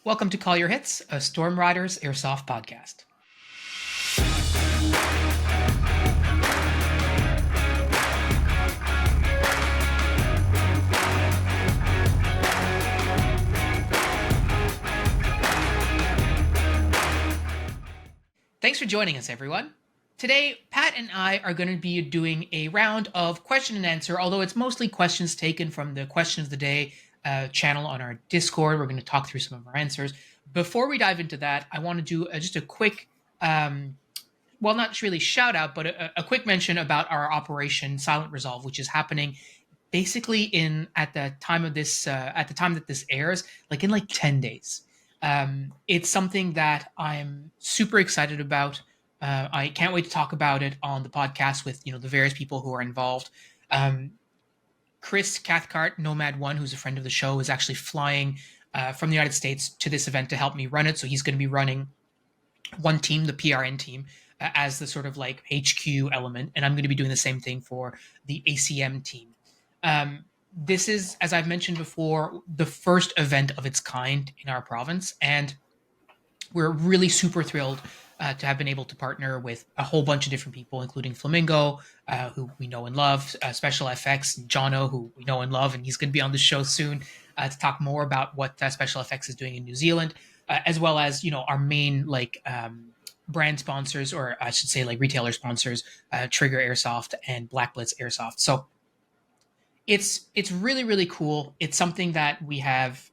Welcome to Call Your Hits, a Storm Riders Airsoft podcast. Thanks for joining us, everyone. Today, Pat and I are going to be doing a round of question and answer, although it's mostly questions taken from the Question of the Day channel on our Discord. We're going to talk through some of our answers. Before we dive into that, I want to do just a quick, well, not really shout out, but a quick mention about our Operation Silent Resolve, which is happening basically at the time that this airs, like in 10 days. It's something that I'm super excited about. I can't wait to talk about it on the podcast with the various people who are involved. Chris Cathcart, Nomad One, who's a friend of the show, is actually flying from the United States to this event to help me run it. So he's going to be running one team, the PRN team, as the sort of like HQ element, and I'm going to be doing the same thing for the ACM team. This is, as I've mentioned before, the first event of its kind in our province, and we're really super thrilled to have been able to partner with a whole bunch of different people, including Flamingo, who we know and love, Special FX, Jono, who we know and love, and he's going to be on the show soon to talk more about what Special FX is doing in New Zealand, as well as our main brand sponsors, or I should say retailer sponsors, Trigger Airsoft and Black Blitz Airsoft. So it's really, really cool. It's something that we have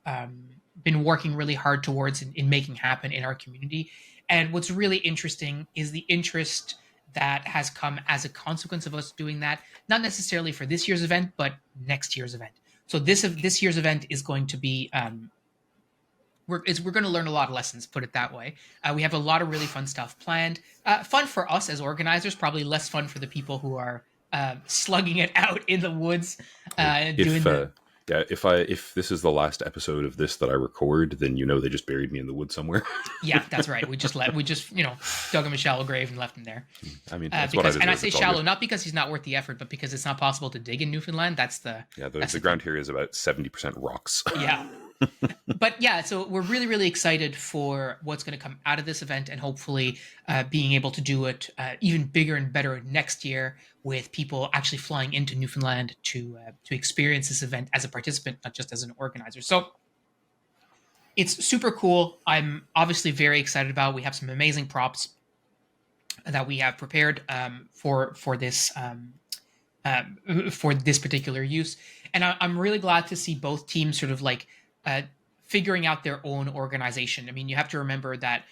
been working really hard towards in making happen in our community. And what's really interesting is the interest that has come as a consequence of us doing that, not necessarily for this year's event, but next year's event. So this year's event is going to be we're going to learn a lot of lessons, put it that way. We have a lot of really fun stuff planned. Fun for us as organizers, probably less fun for the people who are slugging it out in the woods. If this is the last episode of this that I record, then they just buried me in the woods somewhere. Yeah, that's right. We just dug him a shallow grave and left him there. I mean, that's what I deserve. And I say shallow not because he's not worth the effort, but because it's not possible to dig in Newfoundland. The ground here is about 70% rocks. Yeah. But yeah, so we're really, really excited for what's going to come out of this event, and hopefully being able to do it even bigger and better next year with people actually flying into Newfoundland to experience this event as a participant, not just as an organizer. So it's super cool. I'm obviously very excited about it. We have some amazing props that we have prepared for this particular use, and I'm really glad to see both teams sort of figuring out their own organization. I mean, you have to remember that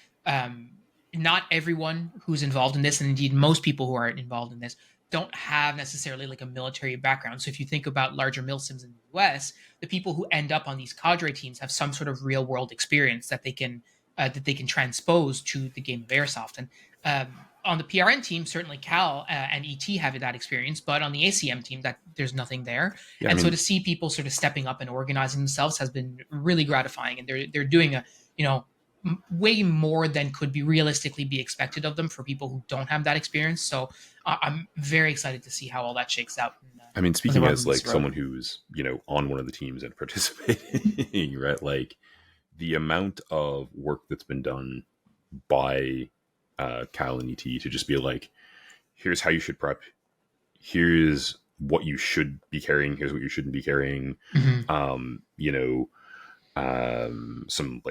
not everyone who's involved in this, and indeed most people who are involved in this, don't have necessarily a military background. So if you think about larger milsims in the US, the people who end up on these cadre teams have some sort of real world experience that they can transpose to the game of airsoft. And on the PRN team, certainly Cal and ET have that experience, but on the ACM team, that there's nothing there. Yeah, so to see people sort of stepping up and organizing themselves has been really gratifying, and they're doing way more than could be realistically be expected of them for people who don't have that experience. So I'm very excited to see how all that shakes out. I mean, speaking as someone who's on one of the teams and participating, right? The amount of work that's been done by Cal and ET to just be here's how you should prep, here's what you should be carrying, here's what you shouldn't be carrying. Some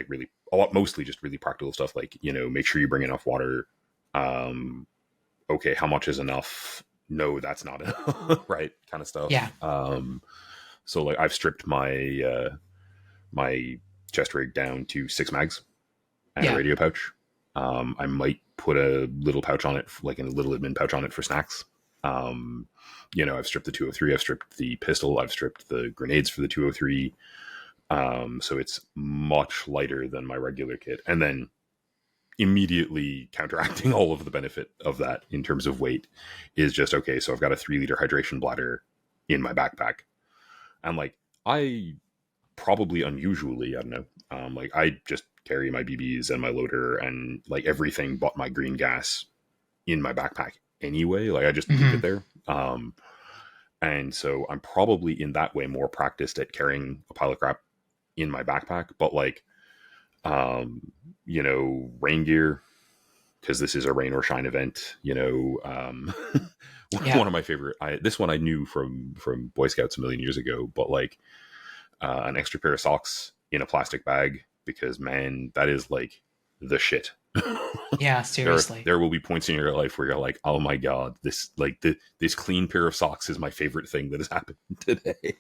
really mostly just really practical stuff, make sure you bring enough water. Okay, how much is enough? No, that's not enough. Right, kind of stuff. Yeah. So I've stripped my my chest rig down to 6 mags and a radio pouch. I might put a little pouch on it, a little admin pouch on it for snacks. I've stripped the 203, I've stripped the pistol, I've stripped the grenades for the 203. So it's much lighter than my regular kit. And then immediately counteracting all of the benefit of that in terms of weight is just, okay, so I've got a 3-liter hydration bladder in my backpack. And I probably unusually, I don't know, I just carry my BBs and my loader and everything but my green gas in my backpack anyway. I just leave it there. And so I'm probably in that way more practiced at carrying a pile of crap in my backpack. But You know, rain gear, because this is a rain or shine event. You know, Yeah. one of my favorite. This one I knew from Boy Scouts a million years ago, but like an extra pair of socks in a plastic bag, because man, that is like the shit. Yeah, there seriously. there will be points in your life where you're like, oh my god, this clean pair of socks is my favorite thing that has happened today.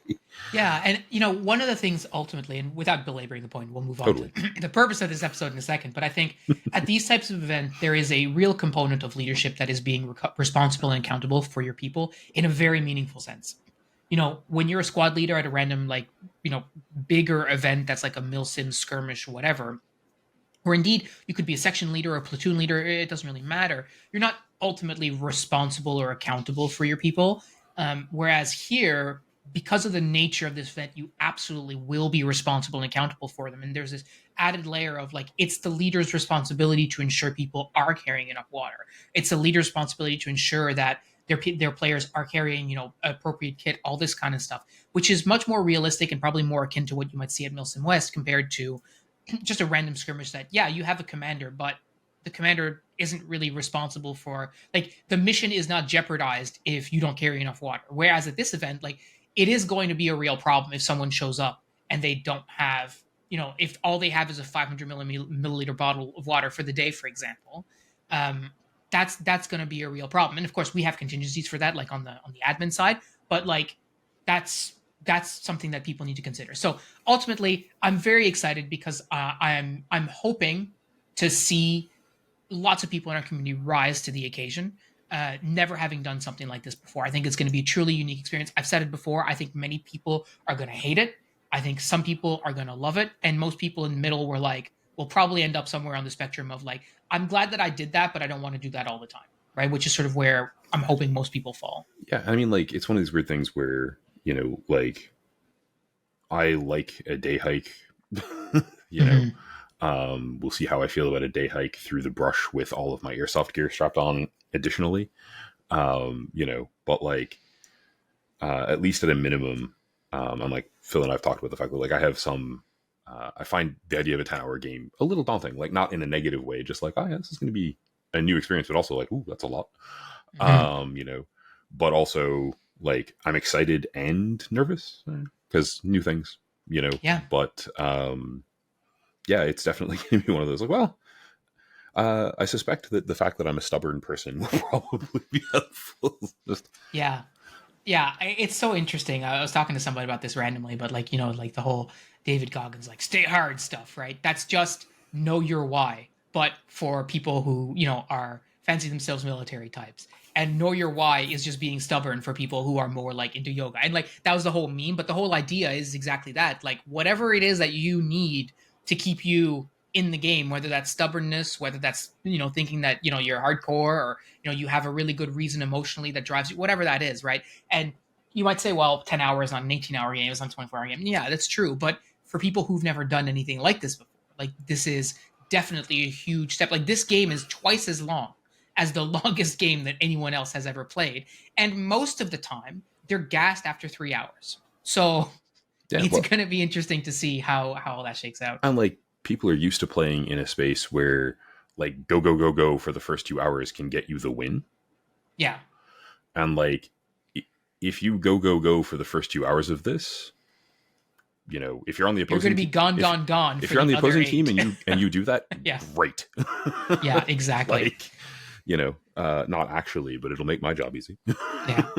Yeah, and one of the things ultimately, and without belaboring the point, we'll move on to Totally. the purpose of this episode in a second. But I think at these types of events, there is a real component of leadership that is being responsible and accountable for your people in a very meaningful sense. When you're a squad leader at a random, like, bigger event that's like a milsim skirmish, whatever, or indeed you could be a section leader or a platoon leader, it doesn't really matter. You're not ultimately responsible or accountable for your people. Whereas here, because of the nature of this event, you absolutely will be responsible and accountable for them. And there's this added layer of, like, it's the leader's responsibility to ensure people are carrying enough water. It's the leader's responsibility to ensure that their players are carrying, appropriate kit, all this kind of stuff, which is much more realistic and probably more akin to what you might see at Milsim West compared to just a random skirmish that, yeah, you have a commander, but the commander isn't really responsible for, like, the mission is not jeopardized if you don't carry enough water. Whereas at this event, like, it is going to be a real problem if someone shows up and they don't have, if all they have is a 500 milliliter bottle of water for the day, for example. um, that's going to be a real problem. And of course, we have contingencies for that, like on the admin side. But like, that's something that people need to consider. So ultimately, I'm very excited because I'm hoping to see lots of people in our community rise to the occasion. Never having done something like this before, I think it's going to be a truly unique experience. I've said it before. I think many people are going to hate it. I think some people are going to love it, and most people in the middle were like, will probably end up somewhere on the spectrum of like, I'm glad that I did that, but I don't want to do that all the time, right? Which is sort of where I'm hoping most people fall. Yeah, I mean, like, it's one of these weird things where, like, I like a day hike. you know, Mm-hmm. we'll see how I feel about a day hike through the brush with all of my airsoft gear strapped on. Additionally, but like, at least at a minimum, I'm like Phil and I've talked about the fact that, like, I have some. I find the idea of a 10-hour game a little daunting, like, not in a negative way, just like, oh yeah, this is going to be a new experience, but also like, ooh, that's a lot. Mm-hmm. But also, like, I'm excited and nervous because new things, Yeah. but yeah, it's definitely going to be one of those, like, well, I suspect that the fact that I'm a stubborn person will probably be helpful. Just Yeah. Yeah, it's so interesting. I was talking to somebody about this randomly, but like, like the whole David Goggins, like, stay hard stuff, right? That's just know your why. But for people who, are fancy themselves military types. And know your why is just being stubborn for people who are more like into yoga. And like, that was the whole meme, but the whole idea is exactly that. Like, whatever it is that you need to keep you in the game, whether that's stubbornness, whether that's, thinking that, you're hardcore, or, you have a really good reason emotionally that drives you, whatever that is, right? And you might say, well, 10 hours on an 18-hour game is on a 24-hour game. Yeah, that's true. But for people who've never done anything like this before, like, this is definitely a huge step. Like, this game is twice as long as the longest game that anyone else has ever played. And most of the time, they're gassed after 3 hours. So yeah, it's well, going to be interesting to see how all that shakes out. and like, people are used to playing in a space where, like, go go go go for the first 2 hours can get you the win, Yeah. and like, if you go go go for the first 2 hours of this, if you're on the You're going opposing to be gone, if gone, gone if for you're on the the other opposing team eight. and you do that, Yeah. great. Yeah, exactly. Like, not actually, but it'll make my job easy. Yeah.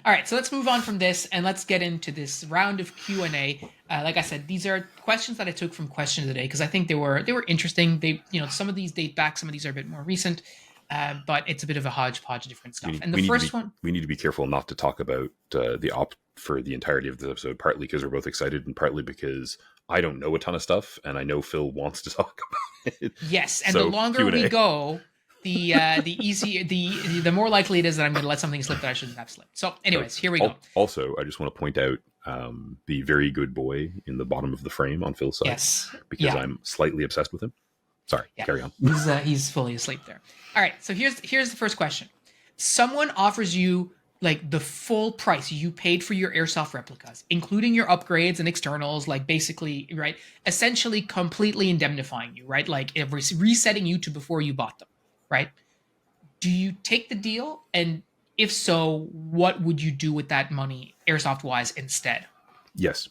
All right, so let's move on from this and let's get into this round of Q&A. Like I said, these are questions that I took from Question of the Day because I think they were interesting. They, some of these date back, some of these are a bit more recent, but it's a bit of a hodgepodge of different stuff. And the first one, we need to be careful not to talk about the op for the entirety of this episode, partly because we're both excited and partly because I don't know a ton of stuff and I know Phil wants to talk about it. yes, and the So longer Q&A. we go, the easier, the more likely it is that I'm going to let something slip that I shouldn't have slipped. So, anyways, here we go. Also, I just want to point out the very good boy in the bottom of the frame on Phil's side. Yes. Because Yeah. I'm slightly obsessed with him. Sorry, Yeah. carry on. He's fully asleep there. All right, so here's the first question. Someone offers you like the full price you paid for your airsoft replicas, including your upgrades and externals, like basically, right, essentially completely indemnifying you, right, like resetting you to before you bought them, right? Do you take the deal? And if so, what would you do with that money, airsoft wise, instead? Yes,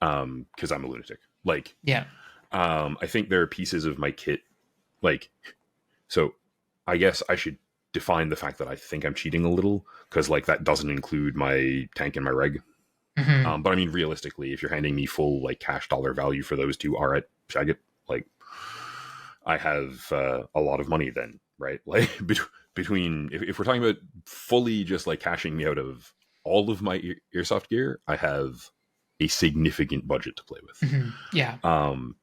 because I'm a lunatic. Like, Yeah. I think there are pieces of my kit, like, so I guess I should define the fact that I think I'm cheating a little, because like that doesn't include my tank and my reg. Mm-hmm. But I mean, realistically, if you're handing me full like cash dollar value for those two, all right, shag it. Like, I have a lot of money then, right? Like between if we're talking about fully just like cashing me out of all of my airsoft gear, I have a significant budget to play with. Mm-hmm. Yeah. Um,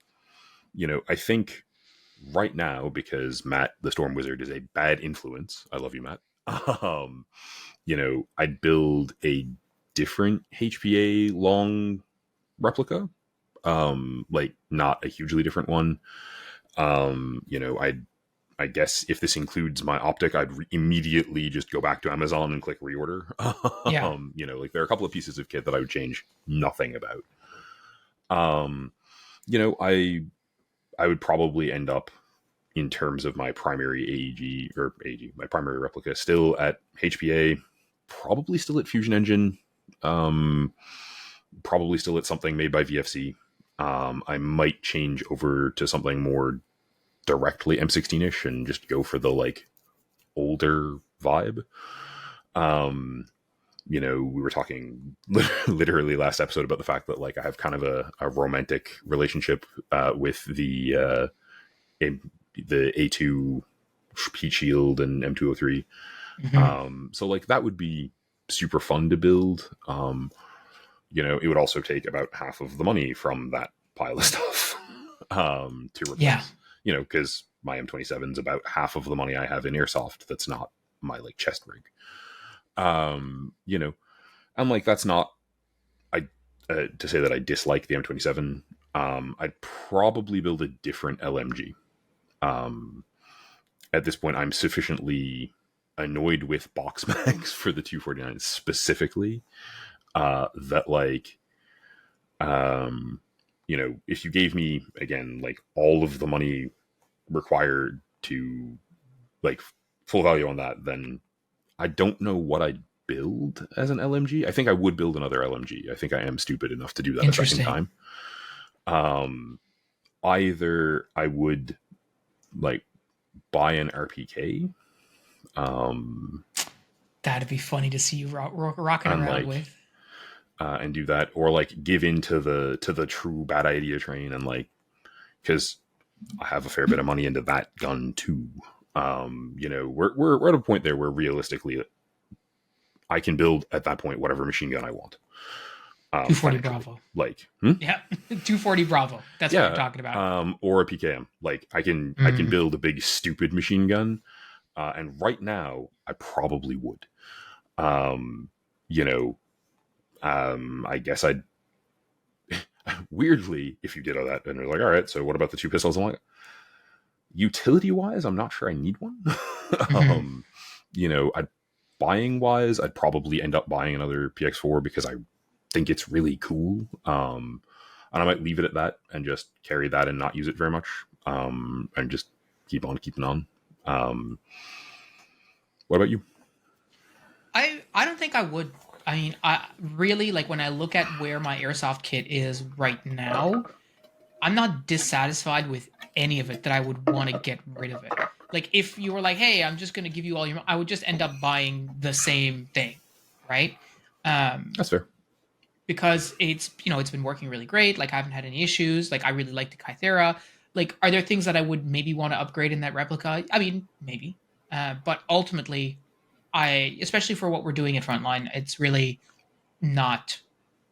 I think right now, because Matt the Storm Wizard is a bad influence. I love you, Matt. Um, I'd build a different HPA long replica. Like not a hugely different one. I guess if this includes my optic, I'd immediately just go back to Amazon and click reorder. Yeah. Like there are a couple of pieces of kit that I would change nothing about. Um, I would probably end up in terms of my primary my primary replica, still at HPA, probably still at Fusion Engine, probably still at something made by VFC. I might change over to something more directly M16ish and just go for the like older vibe. We were talking literally last episode about the fact that like I have kind of a romantic relationship with the A2 Heat Shield and M203. Mm-hmm. So like that would be super fun to build. It would also take about half of the money from that pile of stuff to replace. Yeah. Because my M27 is about half of the money I have in airsoft. That's not my like chest rig. And like that's not to say that I dislike the M27. I'd probably build a different LMG. At this point, I'm sufficiently annoyed with box mags for the 249 specifically that like if you gave me again like all of the money required to like full value on that, then I don't know what I'd build as an LMG. I think I would build another LMG. I think I am stupid enough to do that a second Interesting. time. Either I would like buy an RPK, That'd be funny to see you rocking and around like with. and do that, or like give in to the true bad idea train, and like because I have a fair bit of money into that gun too. We're at a point there where realistically I can build at that point whatever machine gun I want. 240 Financially. Bravo. Like, Yeah. 240 Bravo. That's what yeah, you're talking about. or a PKM. Like, I can build a big stupid machine gun, and right now I probably would. Um, I guess I'd weirdly, if you did all that, and you're like, all right, so what about the two pistols? I'm like, utility wise, I'm not sure I need one. Mm-hmm. I'd buying wise, I'd probably end up buying another PX4 because I think it's really cool. And I might leave it at that and just carry that and not use it very much. And just keep on keeping on. What about you? I don't think I would. I mean, I really like when I look at where my airsoft kit is right now, I'm not dissatisfied with any of it that I would want to get rid of it. Like if you were like, "Hey, I'm just going to give you all your," I would just end up buying the same thing, right? Um, That's fair. because it's been working really great. Like I haven't had any issues. Like I really like the Kythera. Like, are there things that I would maybe want to upgrade in that replica? I mean, maybe. But ultimately, especially for what we're doing at Frontline, it's really not.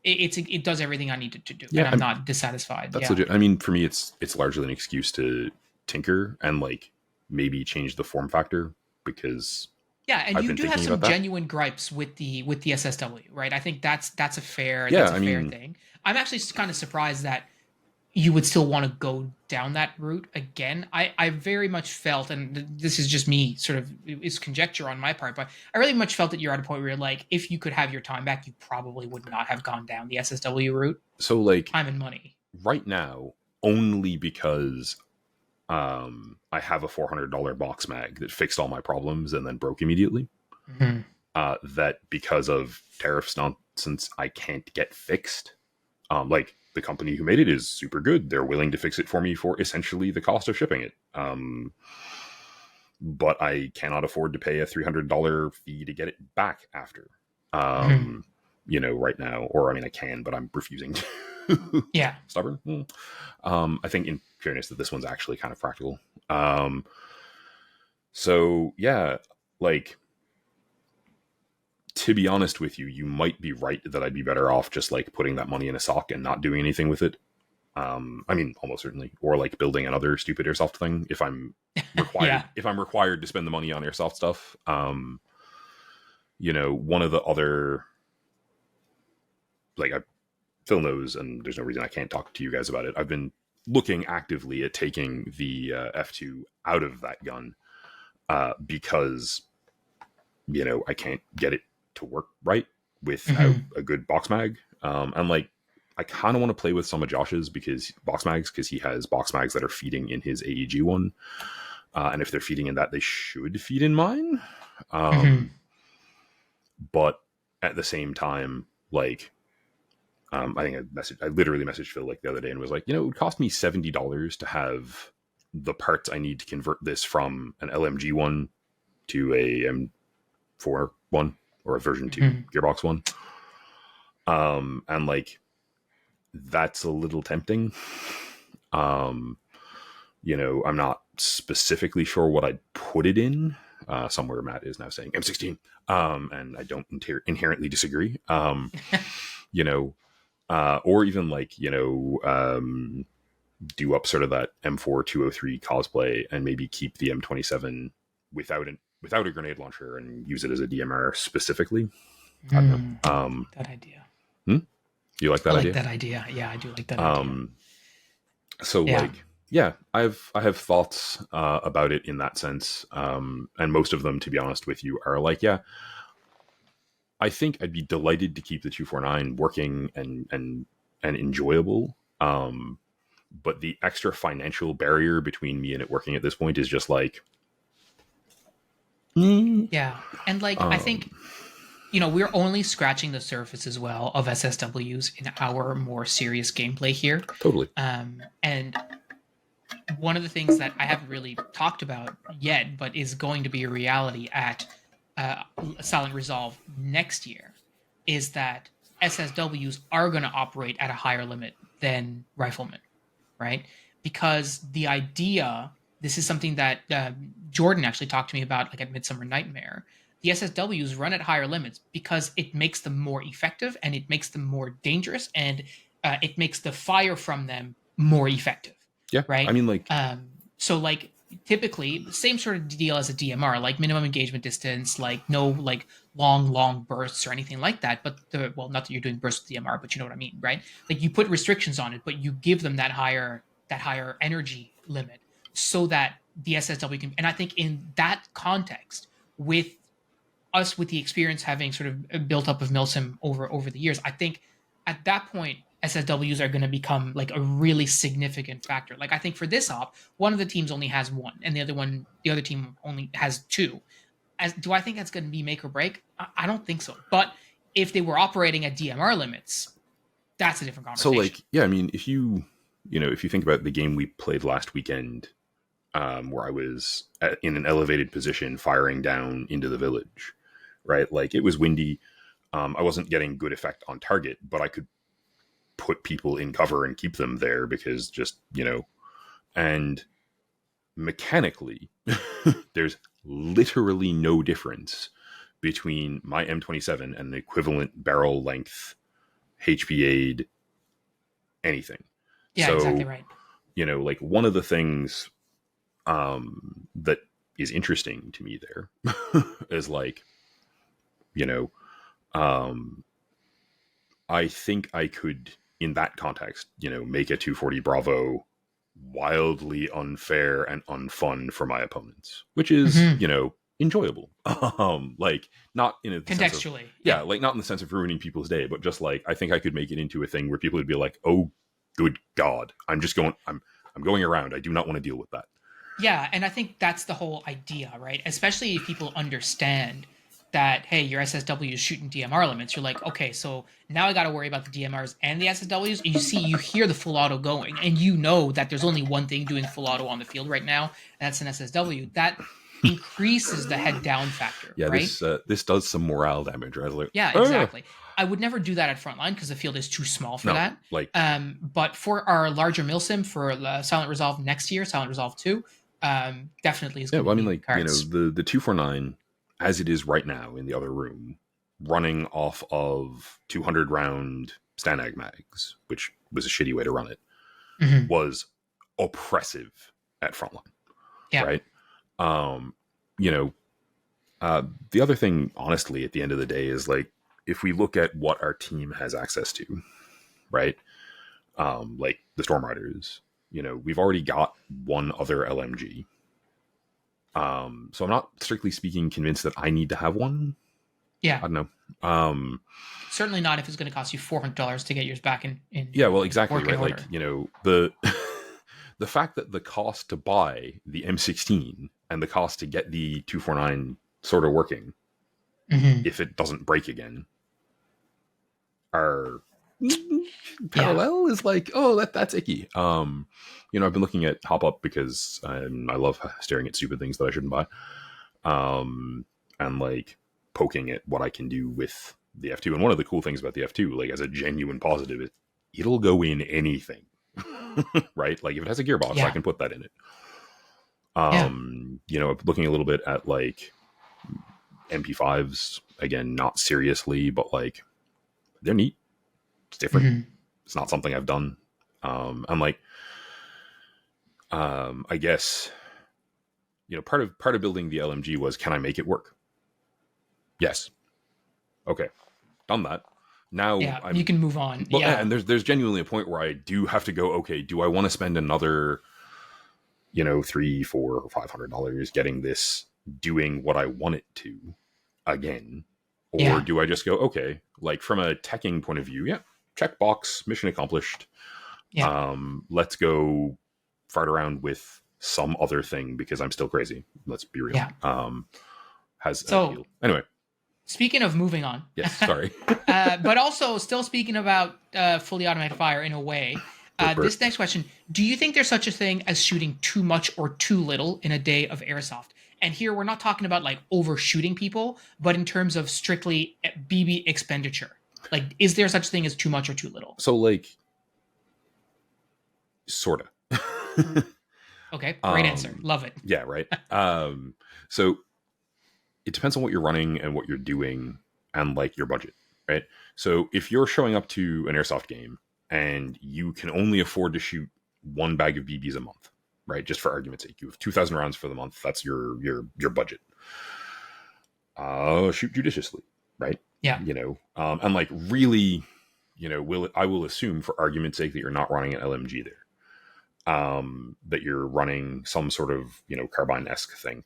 It does everything I need it to do, and Yeah, I'm not dissatisfied. that's Yeah. legit. I mean, for me, it's largely an excuse to tinker and like maybe change the form factor because Yeah, and I've you been do have thinking some about that. genuine gripes with the SSW, right? I think that's a fair Yeah, that's a I fair mean, thing. I'm actually kind of surprised that you would still want to go down that route again. I very much felt, and this is just me, sort of, it's conjecture on my part, but I really much felt that you're at a point where you're like, if you could have your time back, you probably would not have gone down the SSW route. So like Time and money. right now, only because I have a $400 box mag that fixed all my problems and then broke immediately. Mm-hmm. That because of tariffs nonsense, I can't get fixed. Like the company who made it is super good. They're willing to fix it for me for essentially the cost of shipping it. But I cannot afford to pay a $300 fee to get it back after. Mm-hmm. Right now, or I mean, I can, but I'm refusing to. Yeah. Stubborn. I think, in fairness, that this one's actually kind of practical. So yeah, like, to be honest with you, you might be right that I'd be better off just like putting that money in a sock and not doing anything with it. I mean, almost certainly, or like building another stupid airsoft thing if I'm required. Yeah. If I'm required to spend the money on airsoft stuff. One of the other, like, Phil knows, and there's no reason I can't talk to you guys about it. I've been looking actively at taking the F2 out of that gun because I can't get it to work right without a good box mag. And like, I kind of want to play with some of Josh's because he has box mags that are feeding in his AEG one. And if they're feeding in that, they should feed in mine. But at the same time, like, I think I literally messaged Phil like the other day and was like, it would cost me $70 to have the parts I need to convert this from an LMG one to a M4 one or a version 2 gearbox one. And like, that's a little tempting. I'm not specifically sure what I'd put it in. Somewhere Matt is now saying M16. And I don't inherently disagree. Or even like, do up sort of that M4 203 cosplay and maybe keep the M27 without a grenade launcher and use it as a DMR specifically. I don't know. That idea. You like that I like idea? that idea. Yeah, I do like that idea. So yeah. Like, yeah, I have thoughts about it in that sense. And most of them, to be honest with you, are like, yeah, I think I'd be delighted to keep the 249 working and enjoyable. But the extra financial barrier between me and it working at this point is just like, yeah. And like, I think, we're only scratching the surface as well of SSWs in our more serious gameplay here. Totally. And one of the things that I haven't really talked about yet, but is going to be a reality at Silent Resolve next year, is that SSWs are going to operate at a higher limit than riflemen, right? Because the idea, this is something that Jordan actually talked to me about, like at Midsummer Nightmare. The SSWs run at higher limits because it makes them more effective and it makes them more dangerous and it makes the fire from them more effective. Yeah, right. I mean, like, so like typically same sort of deal as a DMR, like minimum engagement distance, like no like long bursts or anything like that. But not that you're doing bursts with DMR, but you know what I mean, right? Like you put restrictions on it, but you give them that higher energy limit so that the SSW can. And I think in that context, with us with the experience having sort of built up of Milsim over the years, I think at that point SSWs are going to become like a really significant factor. Like I think for this op, one of the teams only has one, and the other team only has two. Do I think that's going to be make or break? I don't think so. But if they were operating at DMR limits, that's a different conversation. So like, yeah, I mean, if you think about the game we played last weekend, where I was in an elevated position firing down into the village, right? Like it was windy. I wasn't getting good effect on target, but I could put people in cover and keep them there because just, and mechanically, there's literally no difference between my M27 and the equivalent barrel length HPA'd anything. Yeah, so, exactly right. Like one of the things that is interesting to me there is like, I think I could in that context, make a 240 Bravo wildly unfair and unfun for my opponents, which is, enjoyable. Like not in a sense of, Contextually. yeah, like not in the sense of ruining people's day, but just like, I think I could make it into a thing where people would be like, oh, good God, I'm going around. I do not want to deal with that. Yeah, and I think that's the whole idea, right? Especially if people understand that, hey, your SSW is shooting DMR limits. You're like, okay, so now I got to worry about the DMRs and the SSWs. You hear the full auto going, and you know that there's only one thing doing full auto on the field right now, and that's an SSW. That increases the head down factor, Yeah, right? this does some morale damage, right? Like, Yeah, exactly. I would never do that at frontline because the field is too small for that. Like, but for our larger milsim for Silent Resolve next year, Silent Resolve 2, definitely is going to be cards. the 249 as it is right now in the other room, running off of 200 round Stanag mags, which was a shitty way to run it, was oppressive at frontline. Yeah. Right. The other thing, honestly, at the end of the day, is like, if we look at what our team has access to, right? Like the Storm Riders, we've already got one other LMG. So I'm not strictly speaking convinced that I need to have one. Yeah. I don't know. Certainly not if it's going to cost you $400 to get yours back in yeah, well, exactly, right? Order. Like, the the fact that the cost to buy the M16 and the cost to get the 249 sort of working, if it doesn't break again, are parallel, is like, oh, that's icky. I've been looking at Hop Up because I love staring at stupid things that I shouldn't buy, and like poking at what I can do with the F2. And one of the cool things about the F2, like as a genuine positive, is it'll go in anything. Right? Like if it has a gearbox, I can put that in it. Looking a little bit at like MP5s, again, not seriously, but like they're neat. It's different. It's not something I've done. I'm like, I guess, part of building the LMG was, can I make it work? Yes. Okay. Done that. Now you can move on. Well, and there's genuinely a point where I do have to go, okay, do I want to spend another, $300, $400 or $500 getting this doing what I want it to again? Or do I just go, okay, like from a teching point of view, check box, mission accomplished. Let's go fart around with some other thing because I'm still crazy. Let's be real. Anyway. Speaking of moving on. Yes, sorry. But also still speaking about fully automated fire in a way. This next question, do you think there's such a thing as shooting too much or too little in a day of airsoft? And here we're not talking about like overshooting people, but in terms of strictly BB expenditure. Like, is there such thing as too much or too little? So like, sort of. Okay, great answer. Love it. Yeah, right. So it depends on what you're running and what you're doing and like your budget, right? So if you're showing up to an airsoft game and you can only afford to shoot one bag of BBs a month, right? Just for argument's sake, you have 2,000 rounds for the month. That's your budget. Shoot judiciously, right? Yeah. And like really, I will assume for argument's sake that you're not running an LMG there. That you're running some sort of, carbine-esque thing.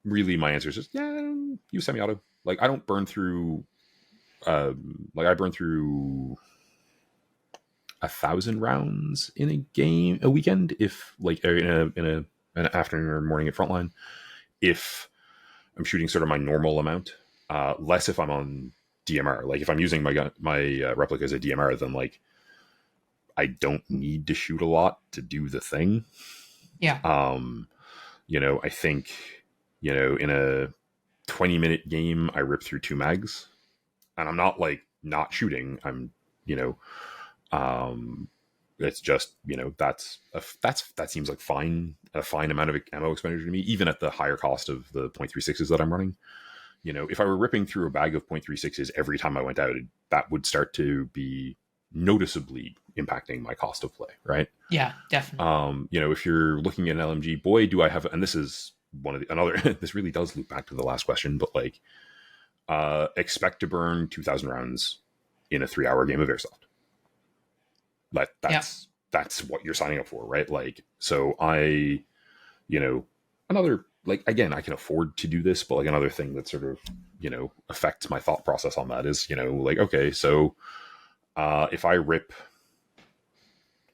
Really my answer is just, use semi-auto. Like I don't burn through, I burn through 1,000 rounds in a weekend, if like in an afternoon or morning at frontline, if I'm shooting sort of my normal amount, less if I'm on DMR. Like if I'm using my replica as a DMR, then like I don't need to shoot a lot to do the thing. Yeah. I think, in a 20-minute game, I rip through 2 mags, and I'm not like not shooting. I'm, it's just, that seems like a fine amount of ammo expenditure to me, even at the higher cost of the .36s that I'm running. If I were ripping through a bag of .36s every time I went out, that would start to be noticeably impacting my cost of play, right? Yeah, definitely. If you're looking at an LMG, boy, do I have, and this is another, this really does loop back to the last question, but like, expect to burn 2,000 rounds in a 3-hour game of airsoft. Yeah. That's what you're signing up for, right? Like, so I, you know, another, like, again, I can afford to do this, but like another thing that sort of, affects my thought process on that is, like, okay, so if I rip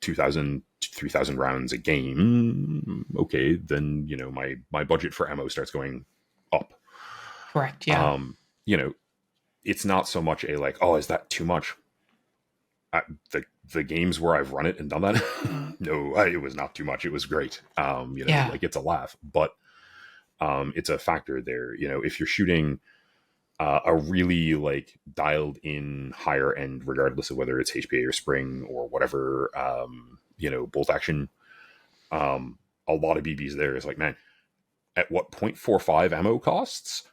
2,000 3,000 rounds a game, okay, then my budget for ammo starts going up. Correct. Yeah. You know, it's not so much a like, oh, is that too much? The games where I've run it and done that, no, it was not too much. It was great. Yeah. Like, it's a laugh, but it's a factor there. If you're shooting a really like dialed in higher end, regardless of whether it's HPA or spring or whatever, bolt action, a lot of BBs there is like, man, at what 0.45 ammo costs,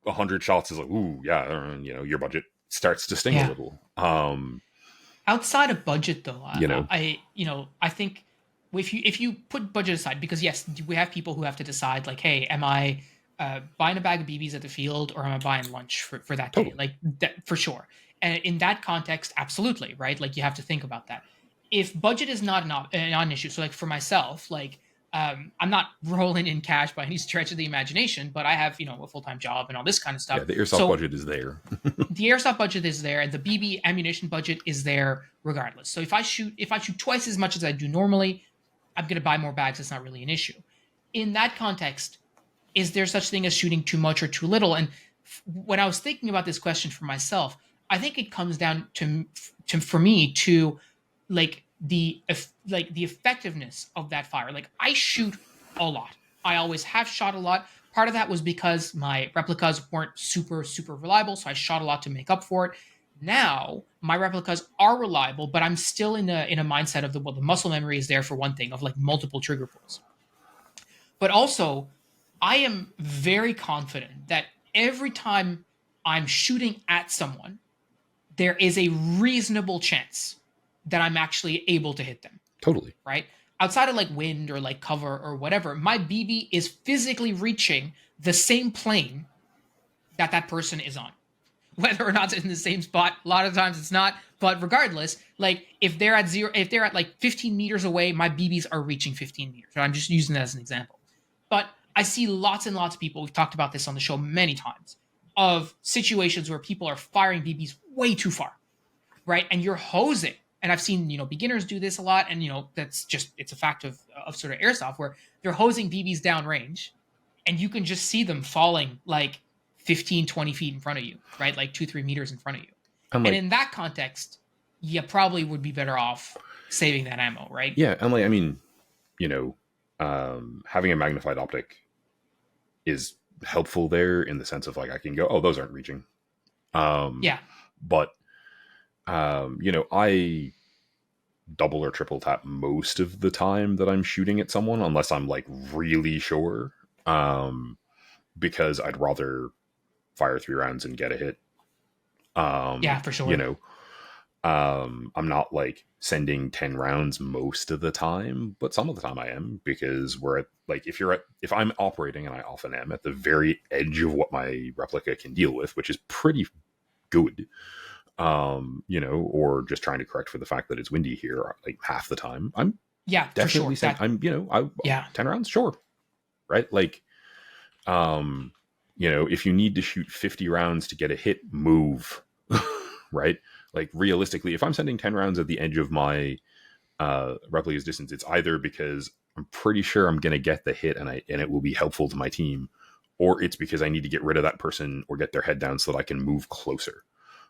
100 shots is like, ooh, yeah, your budget starts to sting a little. Outside of budget, though, You I think if you put budget aside, because yes, we have people who have to decide, like, hey, am I buying a bag of BBs at the field, or am I buying lunch for that day? Totally. Like, that, for sure. And in that context, absolutely, right? Like, you have to think about that. If budget is not an issue, so like for myself, like, I'm not rolling in cash by any stretch of the imagination, but I have, a full-time job and all this kind of stuff. Yeah, the airsoft budget is there. The airsoft budget is there, and the BB ammunition budget is there regardless. So if I shoot twice as much as I do normally, I'm going to buy more bags. It's not really an issue. In that context, is there such thing as shooting too much or too little? And when I was thinking about this question for myself, I think it comes down to for me to like the effectiveness of that fire. Like, I shoot a lot. I always have shot a lot. Part of that was because my replicas weren't super, super reliable, so I shot a lot to make up for it. Now my replicas are reliable, but I'm still in a mindset of the muscle memory is there for one thing, of like multiple trigger pulls. But also, I am very confident that every time I'm shooting at someone, there is a reasonable chance that I'm actually able to hit them. Totally. Right? Outside of like wind or like cover or whatever, my BB is physically reaching the same plane that person is on. Whether or not it's in the same spot, a lot of times it's not. But regardless, like, if they're at like 15 meters away, my BBs are reaching 15 meters. I'm just using that as an example. But I see lots and lots of people, we've talked about this on the show many times, of situations where people are firing BBs way too far, right? And you're hosing. And I've seen, beginners do this a lot. And, that's just, it's a fact of sort of airsoft, where they're hosing BBs downrange and you can just see them falling like 15, 20 feet in front of you, right? Like 2-3 meters in front of you. And in that context, you probably would be better off saving that ammo, right? Yeah. And like, I mean, having a magnified optic is helpful there in the sense of like, I can go, oh, those aren't reaching. Yeah. But, I double or triple tap most of the time that I'm shooting at someone, unless I'm like really sure, because I'd rather fire 3 rounds and get a hit. Yeah, for sure. I'm not like sending 10 rounds most of the time, but some of the time I am, because we're at like, if I'm operating, and I often am, at the very edge of what my replica can deal with, which is pretty good, or just trying to correct for the fact that it's windy here like half the time, I'm definitely saying, I'm 10 rounds, sure, right? Like, if you need to shoot 50 rounds to get a hit, move. Right? Like, realistically, if I'm sending 10 rounds at the edge of my replica's distance, it's either because I'm pretty sure I'm going to get the hit and it will be helpful to my team, or it's because I need to get rid of that person or get their head down so that I can move closer.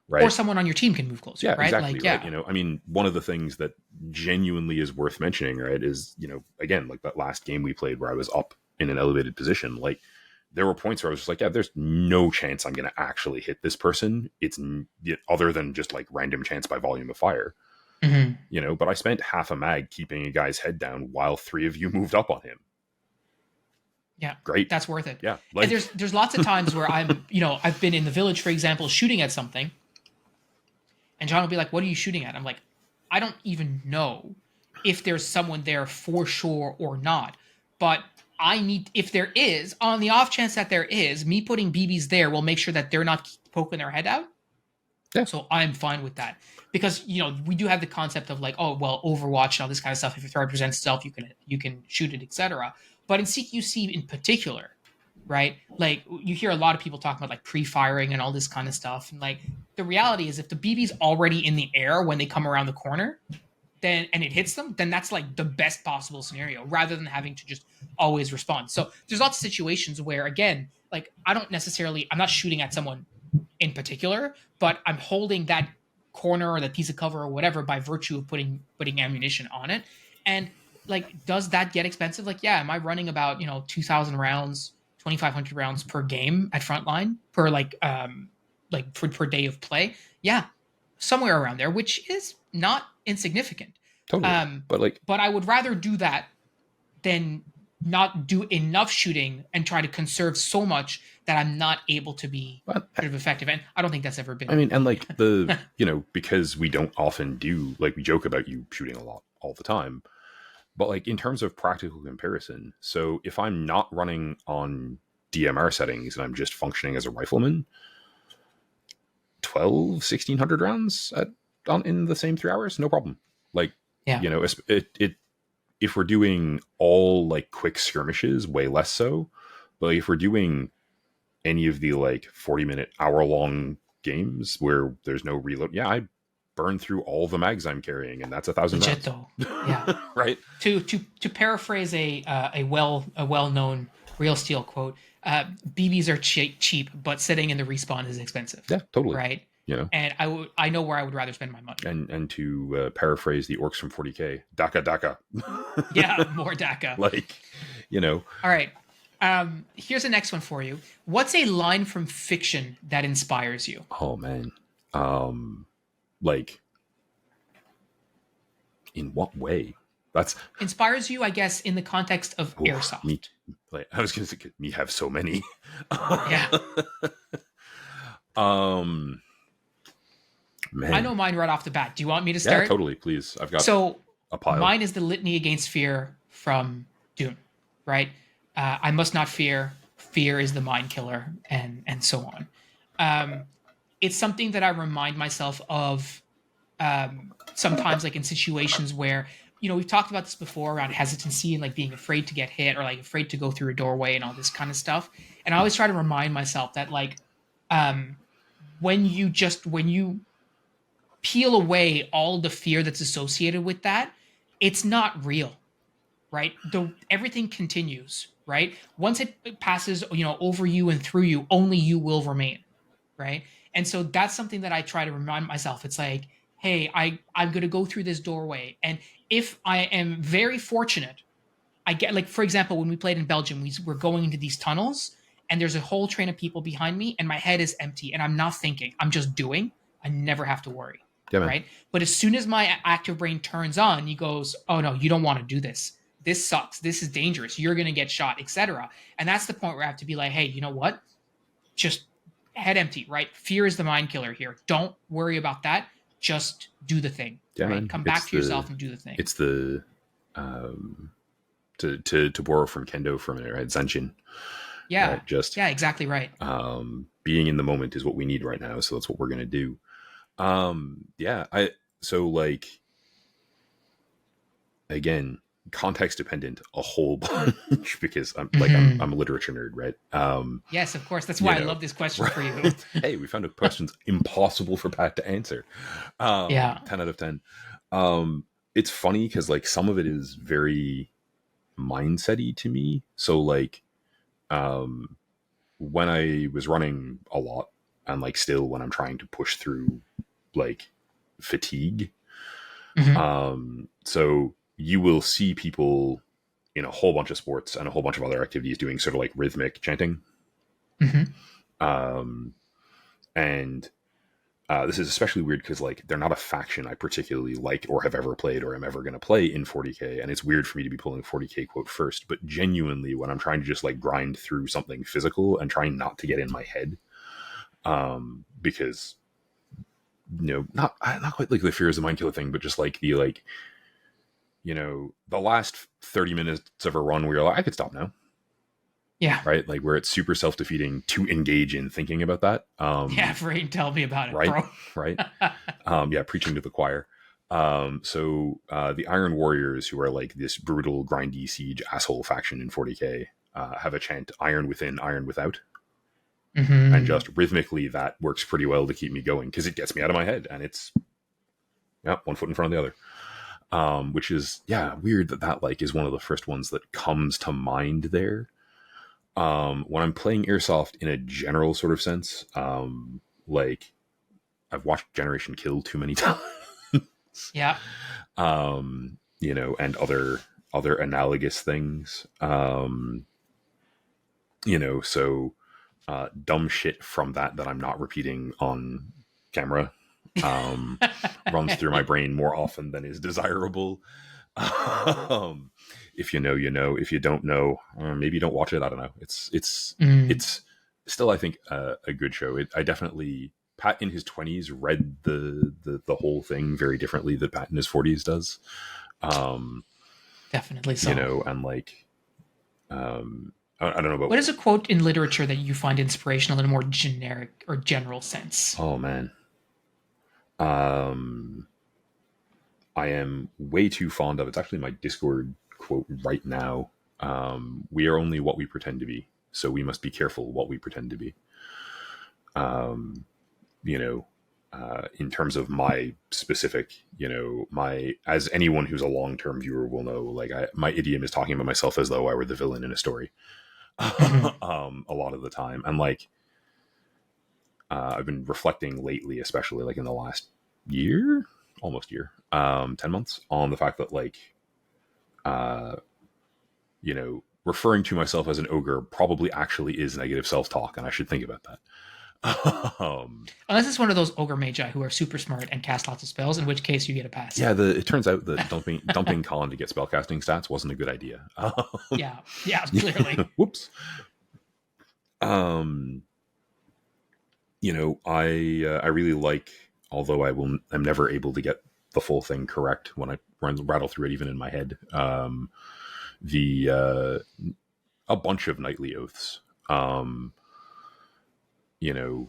Right? Or someone on your team can move closer. Yeah, right? exactly. Like, right. I mean, one of the things that genuinely is worth mentioning, right, is, again, like that last game we played where I was up in an elevated position, like, there were points where I was just like, yeah, there's no chance I'm going to actually hit this person. It's other than just like random chance by volume of fire, but I spent half a mag keeping a guy's head down while 3 of you moved up on him. Yeah. Great. That's worth it. Yeah. Like, and there's lots of times where I'm, I've been in the village, for example, shooting at something, and John will be like, what are you shooting at? I'm like, I don't even know if there's someone there for sure or not, but if there is, on the off chance that there is, me putting BBs there will make sure that they're not poking their head out. Yeah, So I'm fine with that because we do have the concept of like, oh well, Overwatch and all this kind of stuff. If your threat presents itself, you can shoot it, etc. But in CQC in particular, right? Like you hear a lot of people talking about like pre-firing and all this kind of stuff, and like the reality is, if the BB's already in the air when they come around the corner, then and it hits them, then that's like the best possible scenario, rather than having to just always respond. So there's lots of situations where, again, like I'm not shooting at someone in particular, but I'm holding that corner or that piece of cover or whatever by virtue of putting ammunition on it. And like, does that get expensive? Like, yeah, am I running about 2,000 rounds, 2,500 rounds per game at frontline per like per day of play? Yeah, somewhere around there, which is not insignificant. totally. Um, But like, but I would rather do that than not do enough shooting and try to conserve so much that I'm not able to be but, sort of effective. And I don't think that's ever I been. mean, and like because we don't often do, like, we joke about you shooting a lot all the time, but like in terms of practical comparison, so if I'm not running on DMR settings and I'm just functioning as a rifleman, 1,600 rounds in the same 3 hours, no problem. Like, Yeah. it if we're doing all like quick skirmishes, way less so. But like, if we're doing any of the like 40-minute, hour-long games where there's no reload, yeah, I burn through all the mags I'm carrying, and that's 1,000 Legit rounds. though. Yeah. Right? To paraphrase a well known Real Steel quote, BBs are cheap, but sitting in the respawn is expensive. Yeah, totally. Right. You know, And I know where I would rather spend my money. and to paraphrase the orcs from 40K, Daka Daka. Yeah, more DACA. Like, All right. Here's the next one for you. What's a line from fiction that inspires you? oh man, like, in what way? That's Inspires you, I guess, in the context of airsoft. Me, like, I was gonna say, me have so many. Yeah. um, man, I know mine right off the bat. Do you want me to yeah, start? totally. Please, I've got So a pile. mine is the litany against fear from Dune, right? I must not fear. Fear is the mind killer, and so on. It's something that I remind myself of sometimes, like in situations where we've talked about this before around hesitancy and like being afraid to get hit or like afraid to go through a doorway and all this kind of stuff. And I always try to remind myself that like um, when you peel away all the fear that's associated with that, it's not real, right? Everything continues, right? Once it passes, over you and through you, only you will remain, right? And so that's something that I try to remind myself. It's like, hey, I'm going to go through this doorway, and if I am very fortunate, I get, like, for example, when we played in Belgium, we're going into these tunnels, and there's a whole train of people behind me, and my head is empty, and I'm not thinking, I'm just doing. I never have to worry, Yeah, man. right? But as soon as my active brain turns on, he goes, "Oh no, you don't want to do this. This sucks. This is dangerous. You're going to get shot, etc." And that's the point where I have to be like, "Hey, you know what? Just head empty, right? Fear is the mind killer here. Don't worry about that. Just do the thing, Yeah, right? man. Come back to yourself and do the thing." It's the to borrow from Kendo for a minute, right? Zanshin. Yeah, Right? Just yeah, exactly right. being in the moment is what we need right now, so that's what we're gonna do. Yeah, so like, again, context dependent a whole bunch, because I'm a literature nerd, right? Yes, of course. That's why I love this question for you. Hey, we found a question's impossible for Pat to answer. Yeah. 10 out of 10. It's funny because like some of it is very mindset-y to me. So like, when I was running a lot, and like still when I'm trying to push through like fatigue, so you will see people in a whole bunch of sports and a whole bunch of other activities doing sort of like rhythmic chanting. And this is especially weird because like they're not a faction I particularly like or have ever played or am ever going to play in 40K, and it's weird for me to be pulling 40K quote first, but genuinely when I'm trying to just like grind through something physical and trying not to get in my head, because not quite like the fear is the mind killer thing, but just like the like, the last 30 minutes of a run where you're like, I could stop now. Yeah. right? Like where it's super self-defeating to engage in thinking about that. Yeah, Frain, tell me about it, Right, bro. right. Yeah, preaching to the choir. The Iron Warriors, who are like this brutal, grindy siege asshole faction in 40k, have a chant "Iron within, iron without," and Hmm. just rhythmically that works pretty well to keep me going because it gets me out of my head, and it's yeah, one foot in front of the other. Which is yeah weird that like is one of the first ones that comes to mind there. When I'm playing airsoft in a general sort of sense, like I've watched Generation Kill too many times. Yeah. And other analogous things. So dumb shit from that I'm not repeating on camera runs through my brain more often than is desirable. um, if you know, you know. If you don't know, maybe you don't watch it. I don't know. Mm, It's still, I think, a good show. I definitely Pat in his 20s read the whole thing very differently than Pat in his 40s does. Um, definitely so. and like I don't know about What is a quote in literature that you find inspirational in a more generic or general sense? oh man. Um, I am way too fond of. It's actually my Discord quote right now. We are only what we pretend to be, so we must be careful what we pretend to be. Um, you know, in terms of my specific, my as anyone who's a long term viewer will know, like my idiom is talking about myself as though I were the villain in a story. Hmm. A lot of the time, and like I've been reflecting lately, especially like in the last year, almost year, 10 months, on the fact that like uh, referring to myself as an ogre probably actually is negative self talk, and I should think about that. Unless it's one of those ogre magi who are super smart and cast lots of spells, in which case you get a pass. Yeah, it turns out that dumping Colin to get spellcasting stats wasn't a good idea. Yeah. Yeah, clearly. Whoops. Um, I really like, although I'm never able to get the full thing correct when I rattle through it, even in my head. The A bunch of knightly oaths.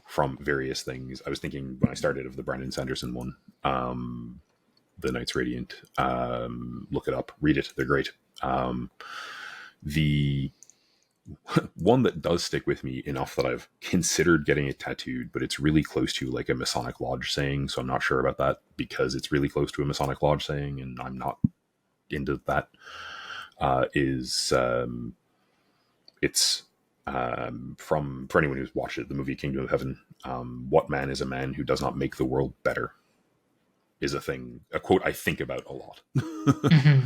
From various things. I was thinking when I started of the Brandon Sanderson one, the Knights Radiant. Look it up, read it. They're great. The one that does stick with me enough that I've considered getting it tattooed, but it's really close to like a Masonic Lodge saying, so I'm not sure about that because it's really close to a Masonic Lodge saying, and I'm not into that. Is It's for anyone who's watched it, the movie Kingdom of Heaven. What man is a man who does not make the world better? Is a quote I think about a lot. Hmm.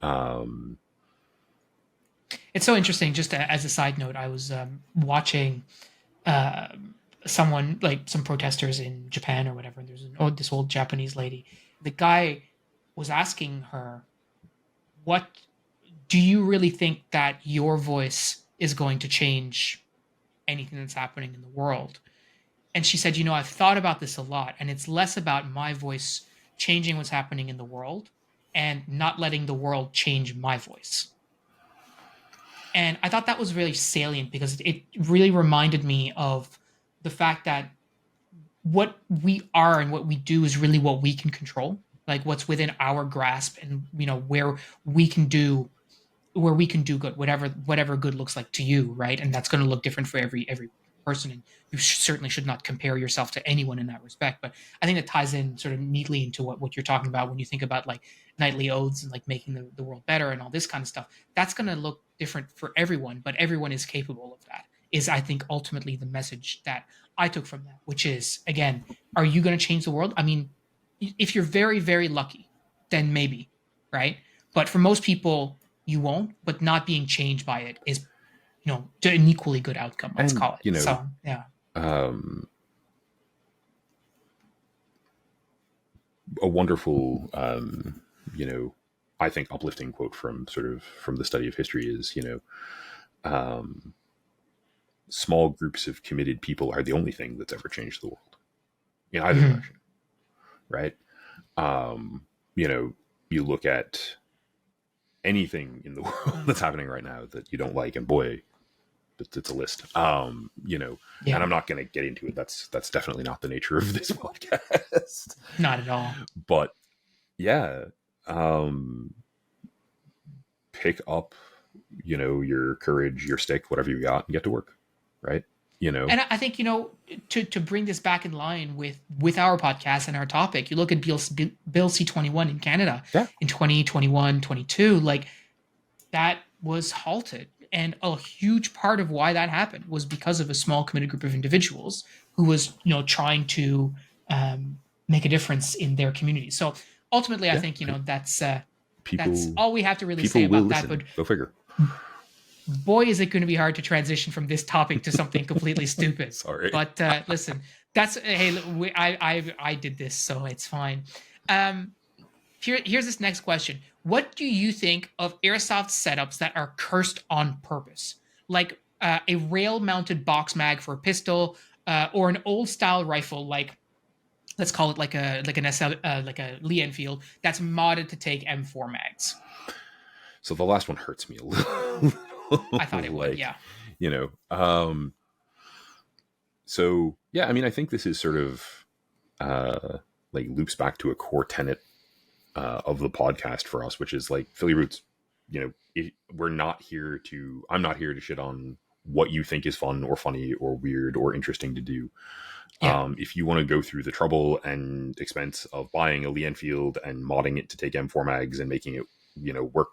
um, It's so interesting. Just as a side note, I was watching uh, someone like some protesters in Japan or whatever. And there's this old Japanese lady. The guy was asking her, "What do you really think that your voice is going to change anything that's happening in the world?" And she said, I've thought about this a lot, and it's less about my voice changing what's happening in the world and not letting the world change my voice." And I thought that was really salient because it really reminded me of the fact that what we are and what we do is really what we can control, like what's within our grasp, and we can do where we can do good, whatever good looks like to you, right? And that's going to look different for every person, and you certainly should not compare yourself to anyone in that respect. But I think that ties in sort of neatly into what you're talking about when you think about like nightly oaths and like making the world better and all this kind of stuff. That's going to look different for everyone, but everyone is capable of that. Is I think ultimately the message that I took from that, which is again, are you going to change the world? I mean, if you're very very lucky, then maybe, right? But for most people, you won't, but not being changed by it is, an equally good outcome, let's and call it. So, yeah. um, a wonderful, I think uplifting quote from the study of history is, um, small groups of committed people are the only thing that's ever changed the world in either Mhm. direction, right? Um, you know, you look at anything in the world that's happening right now that you don't like, and boy, it's a list. And Yeah, I'm not going to get into it. That's definitely not the nature of this podcast. not at all. But yeah, um, pick up, your courage, your stick, whatever you got, and get to work, right? And I think, to bring this back in line with our podcast and our topic, you look at Bill C-21 in Canada Yeah, in 2021, 22, like that was halted. And a huge part of why that happened was because of a small committed group of individuals who was, trying to um, make a difference in their community. So ultimately, I yeah. think, that's People all we have to really say people will about that. listen. But Go figure. boy, is it going to be hard to transition from this topic to something completely stupid. Sorry. But listen, that's hey, I did this, so it's fine. Um, here's this next question: what do you think of airsoft setups that are cursed on purpose, like a rail-mounted box mag for a pistol, or an old-style rifle, like let's call it like an SL, like a Lee Enfield that's modded to take M4 mags? So the last one hurts me a little. I thought it would, like, yeah. you know. So yeah, I mean, I think this is sort of like loops back to a core tenet of the podcast for us, which is like Philly roots. I'm not here to shit on what you think is fun or funny or weird or interesting to do. Yeah. If you want to go through the trouble and expense of buying a Lee Enfield and modding it to take M4 mags and making it, work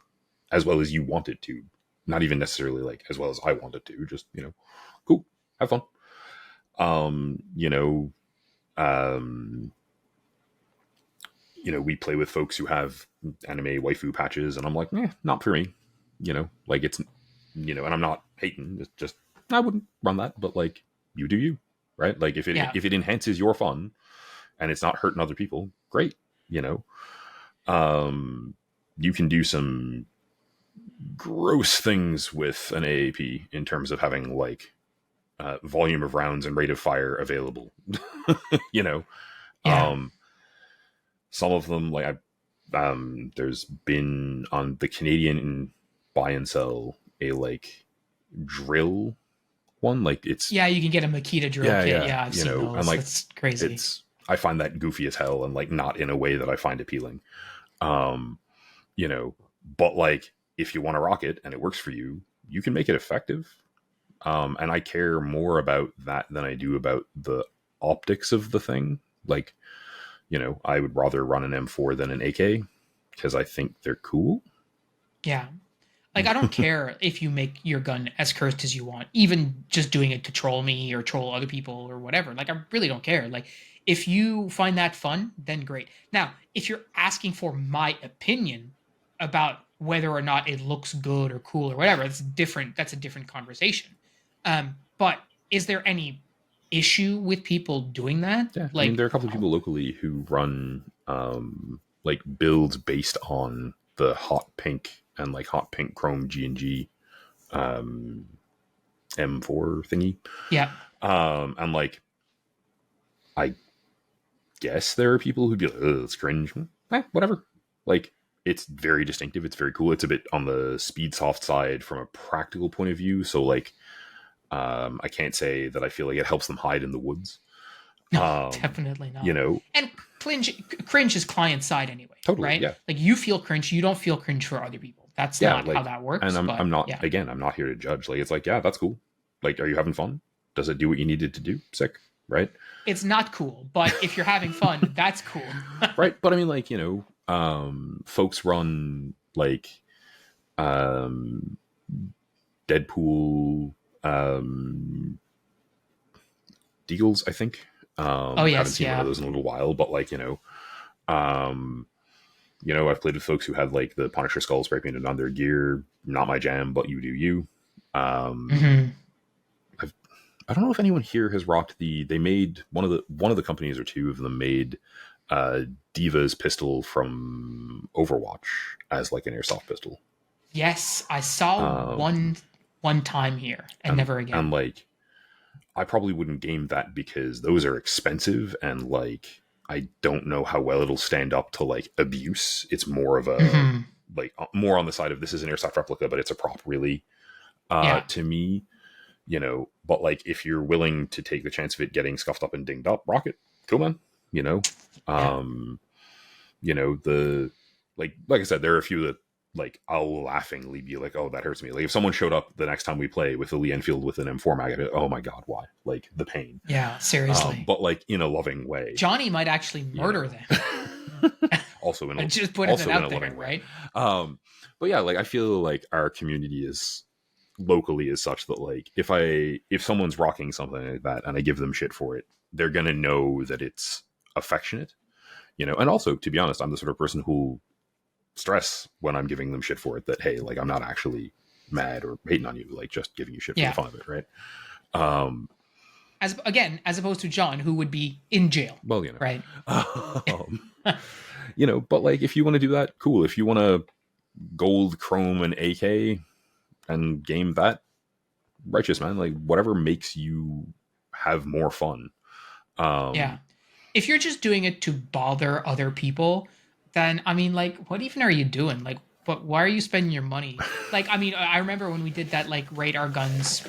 as well as you want it to, not even necessarily like as well as I want it to, just, cool, have fun. Um, you know, um, we play with folks who have anime waifu patches, and I'm like, not for me. Like it's, and I'm not hating. It's just I wouldn't run that, but like you do you, right? Like Yeah. if it enhances your fun and it's not hurting other people, great. You can do some gross things with an AAP in terms of having like volume of rounds and rate of fire available. you know, Yeah. um, some of them like there's been on the Canadian buy and sell a like drill one, like it's Yeah, you can get a Makita drill kit. yeah, Yeah, I've seen and those. like That's crazy. I find that goofy as hell and like not in a way that I find appealing. Um, but like if you want to rock it and it works for you, you can make it effective. And I care more about that than I do about the optics of the thing. Like, I would rather run an M4 than an AK because I think they're cool. Yeah. Like, I don't care if you make your gun as cursed as you want, even just doing it to troll me or troll other people or whatever. Like, I really don't care. Like, if you find that fun, then great. Now, if you're asking for my opinion about whether or not it looks good or cool or whatever, that's different. That's a different conversation. But is there any issue with people doing that? Yeah, I mean, Like, there are a couple of people locally who run like builds based on the hot pink and like hot pink chrome G&G M4 thingy. yeah, And like, I guess there are people who'd be like, it's cringe. Whatever. Like, it's very distinctive. It's very cool. It's a bit on the speed soft side from a practical point of view. So like, I can't say that I feel like it helps them hide in the woods. no, definitely not. You know, And cringe is client side anyway, totally, right? yeah. Like you feel cringe, you don't feel cringe for other people. That's Yeah, not like, how that works. and But I'm not yeah, again. I'm not here to judge. Like, it's like, yeah, that's cool. Like, are you having fun? Does it do what you needed to do? Sick, right? it's not cool. But if you're having fun, that's cool. Right. But I mean, like, folks run like um, Deadpool Deagles, I think. Oh I haven't yes, seen one of yeah, those in a little while, but like, um, I've played with folks who had like the Punisher skull spray painted on their gear. Not my jam, but you do you. hmm I don't know if anyone here has rocked they made one of the companies or two of them made Diva's pistol from Overwatch as like an airsoft pistol. yes. I saw Um, one time here and never and again. like I probably wouldn't game that because those are expensive and like I don't know how well it'll stand up to like abuse. It's more of a hmm like more on the side of this is an airsoft replica, but it's a prop really Yeah, to me. But like if you're willing to take the chance of it getting scuffed up and dinged up, rocket, cool, man. you know Yeah. um the like I said, there are a few that like I'll laughingly be like, oh, that hurts me. Like if someone showed up the next time we play with a Lee Enfield with an M4 mag, I'd be like, oh my god, why? Like the pain. Yeah, seriously. But like in a loving way. Johnny might actually murder them. Also in a, just putting also it in out a there, loving way. right? But yeah, like I feel like our community is locally is such that like if someone's rocking something like that and I give them shit for it, they're gonna know that it's affectionate. And also, to be honest, I'm the sort of person who stress when I'm giving them shit for it that, hey, like I'm not actually mad or hating on you, like just giving you shit for the fun of it, right? As opposed to John, who would be in jail. Well, right? But like if you want to do that, cool. If you want to gold chrome an AK and game that, righteous, man. Like whatever makes you have more fun. Yeah. If you're just doing it to bother other people, then I mean, like, what even are you doing? Like, why are you spending your money? Like, I mean, I remember when we did that like rate our guns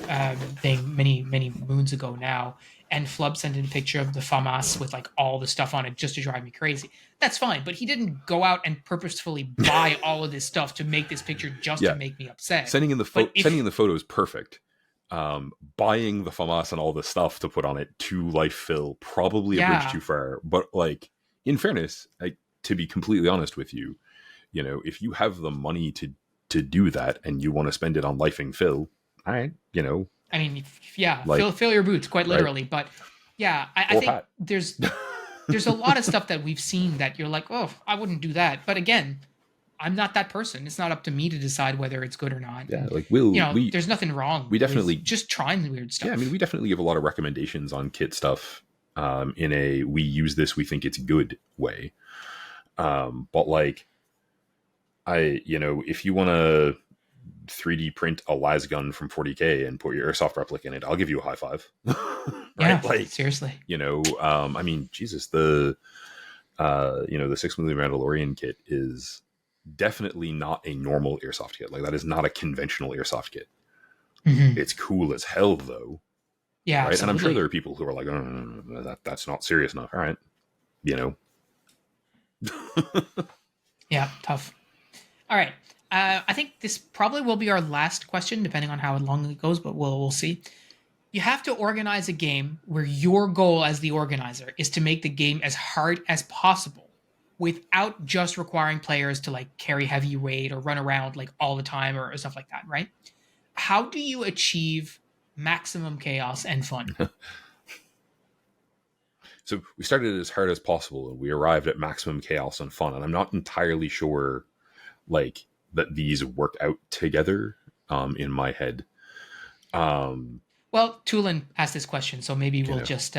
thing many moons ago now, and Flub sent in a picture of the FAMAS with like all the stuff on it just to drive me crazy. That's fine, but he didn't go out and purposefully buy all of this stuff to make this picture just to make me upset. Sending in the photo is perfect. Buying the FAMAS and all this stuff to put on it to life fill, probably a bridge too far. But like, in fairness, to be completely honest with you, if you have the money to do that and you want to spend it on lifing fill, all right, I mean, yeah, like, fill your boots, quite literally. Right? But yeah, I think there's a lot of stuff that we've seen that you're like, oh, I wouldn't do that. But again, I'm not that person. It's not up to me to decide whether it's good or not. Yeah, like there's nothing wrong. We definitely with just trying the weird stuff. Yeah, I mean, we definitely give a lot of recommendations on kit stuff in a we use this, we think it's good way. But like, if you want to 3D print a las gun from 40K and put your airsoft replica in it, I'll give you a high five. Right? Yeah, like seriously. I mean, Jesus, the 6mm Mandalorian kit is definitely not a normal airsoft kit. Like that is not a conventional airsoft kit. Mm-hmm. It's cool as hell though. Yeah, right. Absolutely. And I'm sure there are people who are like, oh, that's not serious enough. All right, Yeah, tough. All right. I think this probably will be our last question, depending on how long it goes, but we'll see. You have to organize a game where your goal as the organizer is to make the game as hard as possible without just requiring players to like carry heavy weight or run around like all the time or stuff like that, right? How do you achieve maximum chaos and fun? So we started it as hard as possible and we arrived at maximum chaos and fun. And I'm not entirely sure like that these work out together in my head. Well, Tulin asked this question, so maybe we'll just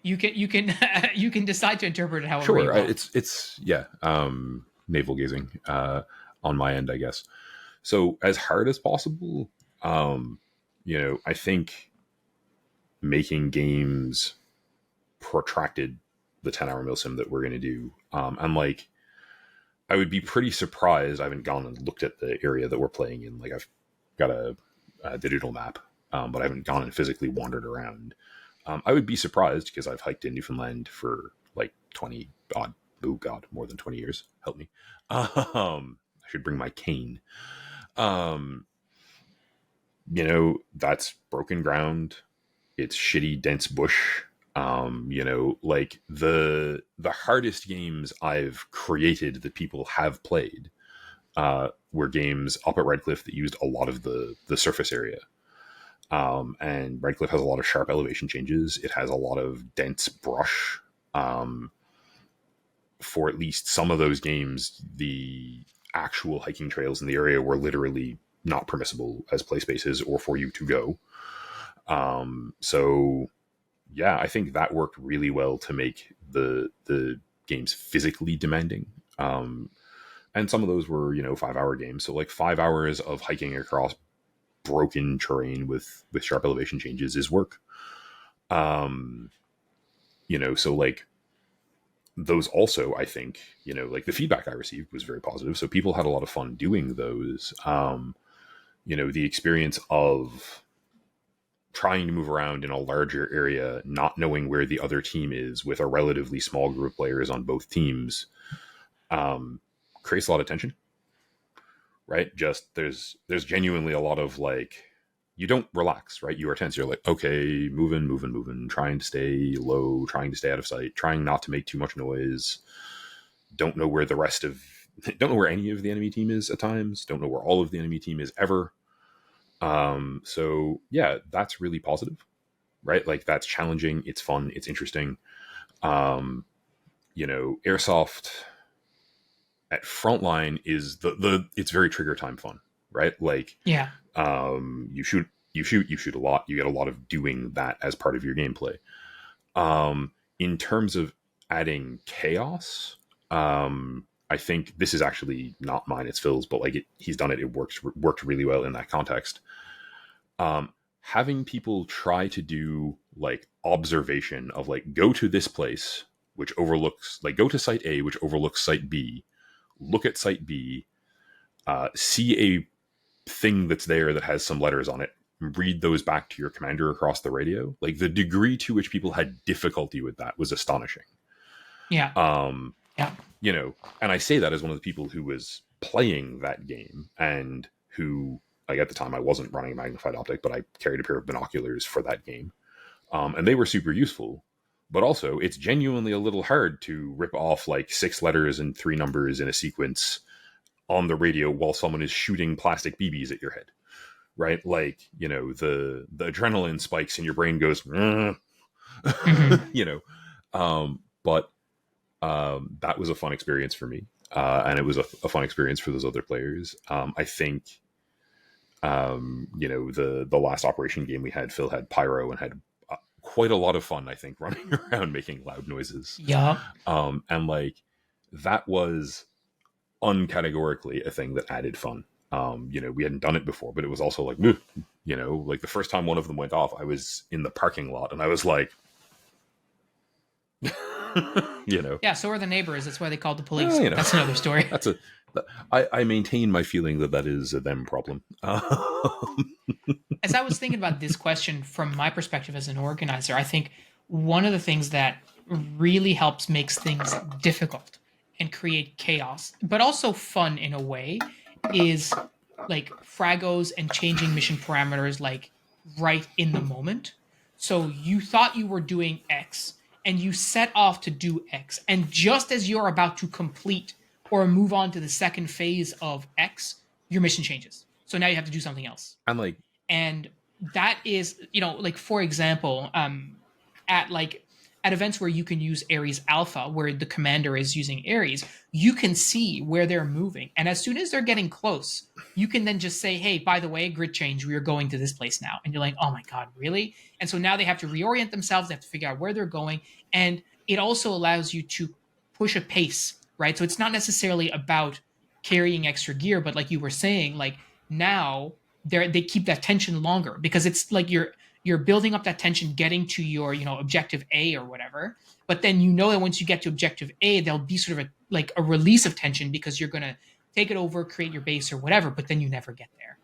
you can decide to interpret it however you want. It's navel gazing on my end, I guess. So as hard as possible, I think making games protracted the 10-hour milsim that we're going to do. And like, I would be pretty surprised. I haven't gone and looked at the area that we're playing in. Like I've got a digital map, but I haven't gone and physically wandered around. I would be surprised because I've hiked in Newfoundland for like 20 odd, oh God, more than 20 years. Help me. I should bring my cane. That's broken ground. It's shitty, dense bush. Like the hardest games I've created that people have played were games up at Redcliffe that used a lot of the surface area. And Redcliffe has a lot of sharp elevation changes. It has a lot of dense brush. For at least some of those games, the actual hiking trails in the area were literally not permissible as play spaces or for you to go. So yeah, I think that worked really well to make the games physically demanding. And some of those were, 5-hour games. So like 5 hours of hiking across broken terrain with sharp elevation changes is work. So like those also, I think, like the feedback I received was very positive. So people had a lot of fun doing those. The experience of trying to move around in a larger area, not knowing where the other team is with a relatively small group of players on both teams, creates a lot of tension, right? Just there's genuinely a lot of like, you don't relax, right? You are tense. You're like, okay, moving, trying to stay low, trying to stay out of sight, trying not to make too much noise. Don't know where don't know where any of the enemy team is at times. Don't know where all of the enemy team is ever. So yeah, that's really positive, right? Like that's challenging. It's fun. It's interesting. Airsoft at frontline is it's very trigger time fun, right? Like, Yeah. you shoot a lot. You get a lot of doing that as part of your gameplay. In terms of adding chaos, I think this is actually not mine, it's Phil's, but like he's done it. It worked really well in that context. Having people try to do like observation of like, go to this place, which overlooks, like, go to site A, which overlooks site B, look at site B, see a thing that's there that has some letters on it, read those back to your commander across the radio. Like the degree to which people had difficulty with that was astonishing. Yeah. Yeah. And I say that as one of the people who was playing that game and who, like, at the time I wasn't running a magnified optic, but I carried a pair of binoculars for that game. And they were super useful, but also it's genuinely a little hard to rip off like 6 letters and 3 numbers in a sequence on the radio while someone is shooting plastic BBs at your head, right? Like, the adrenaline spikes and your brain goes, but that was a fun experience for me. And it was a fun experience for those other players. I think, the last operation game we had, Phil had pyro and had quite a lot of fun, I think, running around making loud noises. Yeah. And like, that was uncategorically a thing that added fun. We hadn't done it before, but it was also like, like the first time one of them went off, I was in the parking lot and I was like, Yeah, so are the neighbors. That's why they called the police. That's another story. I maintain my feeling that is a them problem. As I was thinking about this question from my perspective as an organizer, I think one of the things that really helps makes things difficult and create chaos, but also fun in a way, is like fragos and changing mission parameters like right in the moment. So you thought you were doing X and you set off to do X, and just as you're about to complete or move on to the second phase of X, your mission changes. So now you have to do something else. And that is, like, for example, at events where you can use Ares Alpha, where the commander is using Ares, you can see where they're moving. And as soon as they're getting close, you can then just say, hey, by the way, grid change, we are going to this place now. And you're like, oh my God, really? And so now they have to reorient themselves. They have to figure out where they're going. And it also allows you to push a pace, right? So it's not necessarily about carrying extra gear, but like you were saying, like now they keep that tension longer, because it's like you're building up that tension getting to your objective A or whatever, but then that once you get to objective A, there'll be sort of a release of tension because you're going to take it over, create your base or whatever, but then you never get there.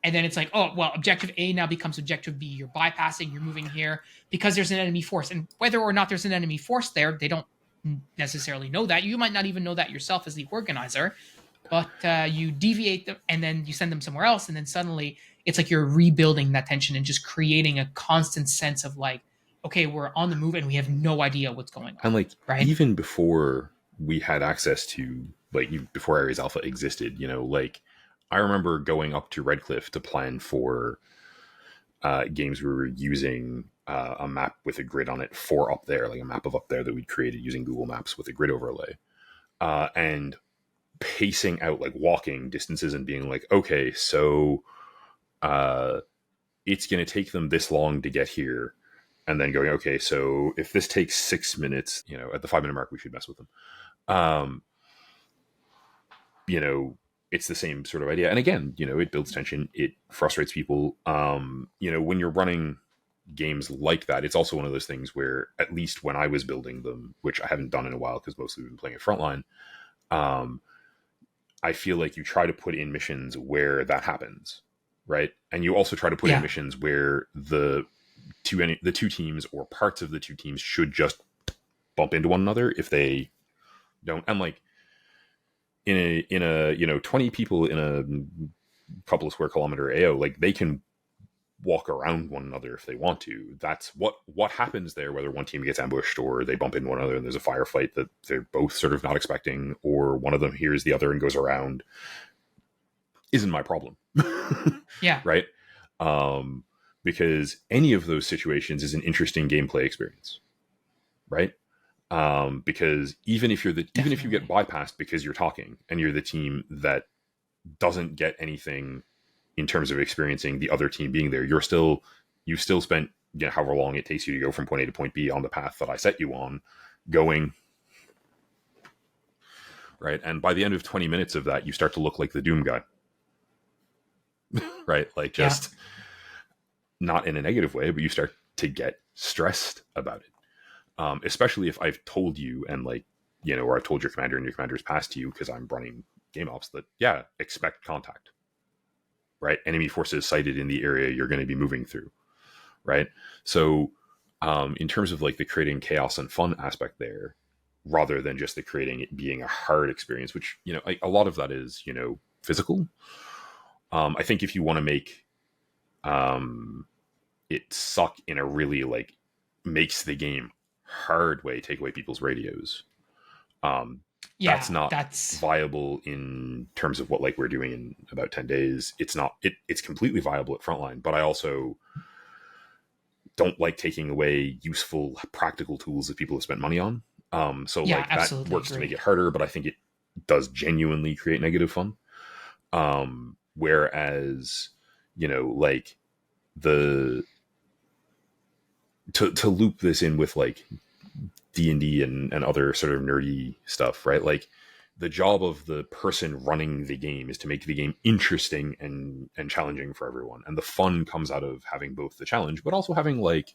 And then it's like, oh, well, objective A now becomes objective B. You're bypassing, you're moving here because there's an enemy force. And whether or not there's an enemy force there, they don't necessarily know that. You might not even know that yourself as the organizer, but you deviate them and then you send them somewhere else. And then suddenly it's like you're rebuilding that tension and just creating a constant sense of like, okay, we're on the move and we have no idea what's going on. And like, right? Even before we had access to, like, before Ares Alpha existed, like, I remember going up to Redcliffe to plan for games we were using a map with a grid on it for up there, like a map of up there that we'd created using Google Maps with a grid overlay. And pacing out, like walking distances and being like, okay, so it's going to take them this long to get here. And then going, okay, so if this takes 6 minutes, at the 5-minute mark, we should mess with them. It's the same sort of idea. And again, it builds tension. It frustrates people. When you're running games like that, it's also one of those things where, at least when I was building them, which I haven't done in a while because mostly we've been playing at Frontline, I feel like you try to put in missions where that happens, right? And you also try to put in missions where the the two teams or parts of the two teams should just bump into one another if they don't. And like in a 20 people in a couple of square kilometer AO, like they can walk around one another if they want to. That's what happens there, whether one team gets ambushed or they bump into one another and there's a firefight that they're both sort of not expecting, or one of them hears the other and goes around, isn't my problem. Yeah. Right. Because any of those situations is an interesting gameplay experience. Right. Because even if you get bypassed because you're talking and you're the team that doesn't get anything in terms of experiencing the other team being there, you've still spent, however long it takes you to go from point A to point B on the path that I set you on, going right. And by the end of 20 minutes of that, you start to look like the Doom guy. Right. Like just not in a negative way, but you start to get stressed about it. Especially if I've told you and like, or I've told your commander and your commander's passed you because I'm running game ops that, expect contact. Right. Enemy forces sighted in the area you're going to be moving through. Right. So in terms of like the creating chaos and fun aspect there, rather than just the creating it being a hard experience, which, a lot of that is, physical. I think if you want to make it suck in a really like makes the game hard way, take away people's radios. That's not viable in terms of what like we're doing in about 10 days. It's not, it's completely viable at frontline, but I also don't like taking away useful practical tools that people have spent money on. So like that works to make it harder, but I think it does genuinely create negative fun. Whereas, like to loop this in with like D&D and other sort of nerdy stuff, right? Like the job of the person running the game is to make the game interesting and challenging for everyone. And the fun comes out of having both the challenge, but also having like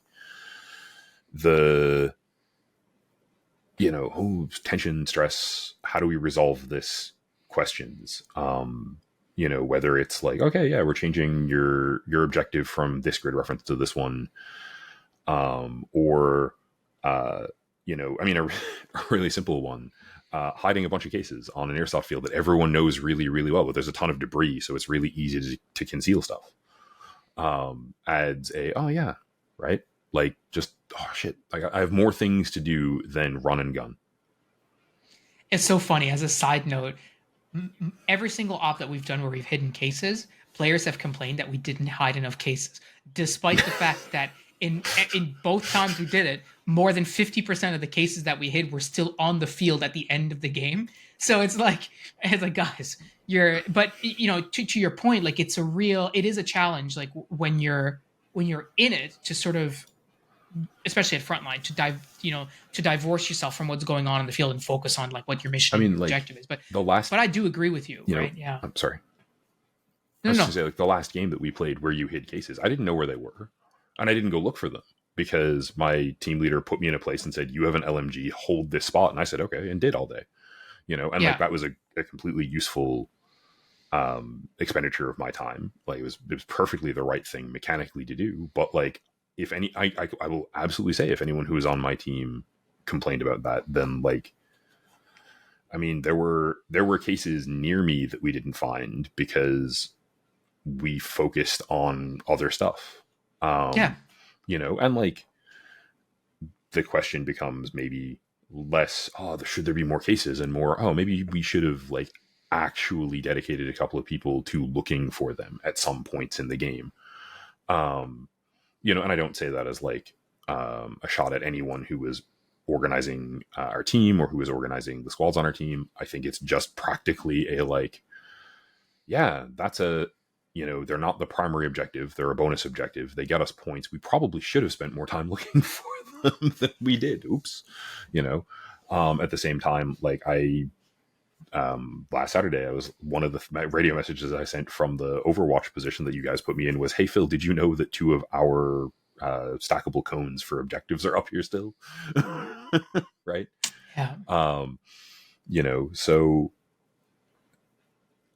the, tension, stress, how do we resolve this questions? Whether it's like, okay, yeah, we're changing your objective from this grid reference to this one. Or, a really simple one, hiding a bunch of cases on an airsoft field that everyone knows really, really well, but there's a ton of debris, so it's really easy to conceal stuff. Adds right? Like just, oh shit, I have more things to do than run and gun. It's so funny. As a side note, every single op that we've done where we've hidden cases, players have complained that we didn't hide enough cases, despite the fact that in both times we did it, more than 50% of the cases that we hid were still on the field at the end of the game. So it's like guys, but to your point, like it is a challenge, like when you're in it, to sort of, especially at frontline, to divorce yourself from what's going on in the field and focus on like what your mission and objective is. But but I do agree with you, right? Yeah. I'm sorry. I was just say, like the last game that we played where you hid cases, I didn't know where they were, and I didn't go look for them because my team leader put me in a place and said, "You have an LMG, hold this spot," and I said, "Okay," and did all day. And like that was a completely useful expenditure of my time. Like it was perfectly the right thing mechanically to do. But like if any, I will absolutely say if anyone who was on my team complained about that, then like, I mean, there were cases near me that we didn't find because we focused on other stuff. And like the question becomes maybe less, should there be more cases, and more, maybe we should have like actually dedicated a couple of people to looking for them at some points in the game. And I don't say that as like a shot at anyone who was organizing our team or who was organizing the squads on our team. I think it's just practically a like, that's a, they're not the primary objective. They're a bonus objective. They get us points. We probably should have spent more time looking for them than we did. Oops. At the same time, like last Saturday, I was one of my radio messages I sent from the Overwatch position that you guys put me in was, "Hey Phil, did you know that 2 of our stackable cones for objectives are up here still?" Right? Yeah. So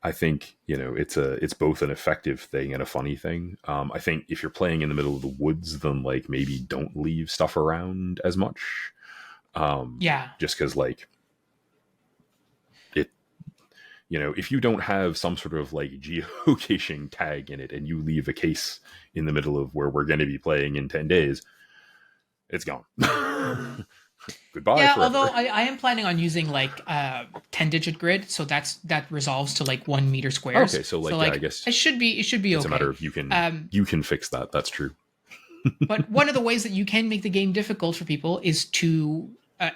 I think, it's both an effective thing and a funny thing. I think if you're playing in the middle of the woods, then like maybe don't leave stuff around as much. Yeah. Just because like it, if you don't have some sort of like geocaching tag in it and you leave a case in the middle of where we're going to be playing in 10 days, it's gone. Goodbye Yeah, although forever. I am planning on using like 10-digit grid, so that resolves to like 1 meter squares. Okay, so So like, yeah, I like guess it should be it's a okay. matter of you can Um, you can fix that. That's true. but one of the ways that you can make the game difficult for people is to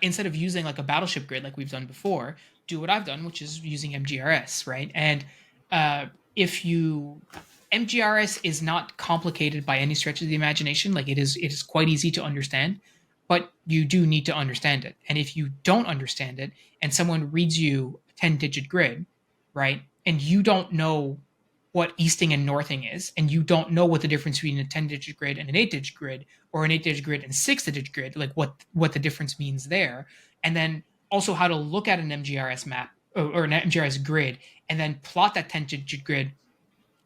instead of using like a battleship grid like we've done before, do what I've done, which is using MGRS, right? And if you MGRS is not complicated by any stretch of the imagination. Like it is quite easy to understand, but you do need to understand it. And if you don't understand it, and someone reads you a 10-digit grid, right, and you don't know what easting and northing is, and you don't know what the difference between a 10-digit grid and an 8-digit grid, or an 8-digit grid and 6-digit grid, like what the difference means there, and then also how to look at an MGRS map or an MGRS grid, and then plot that 10-digit grid.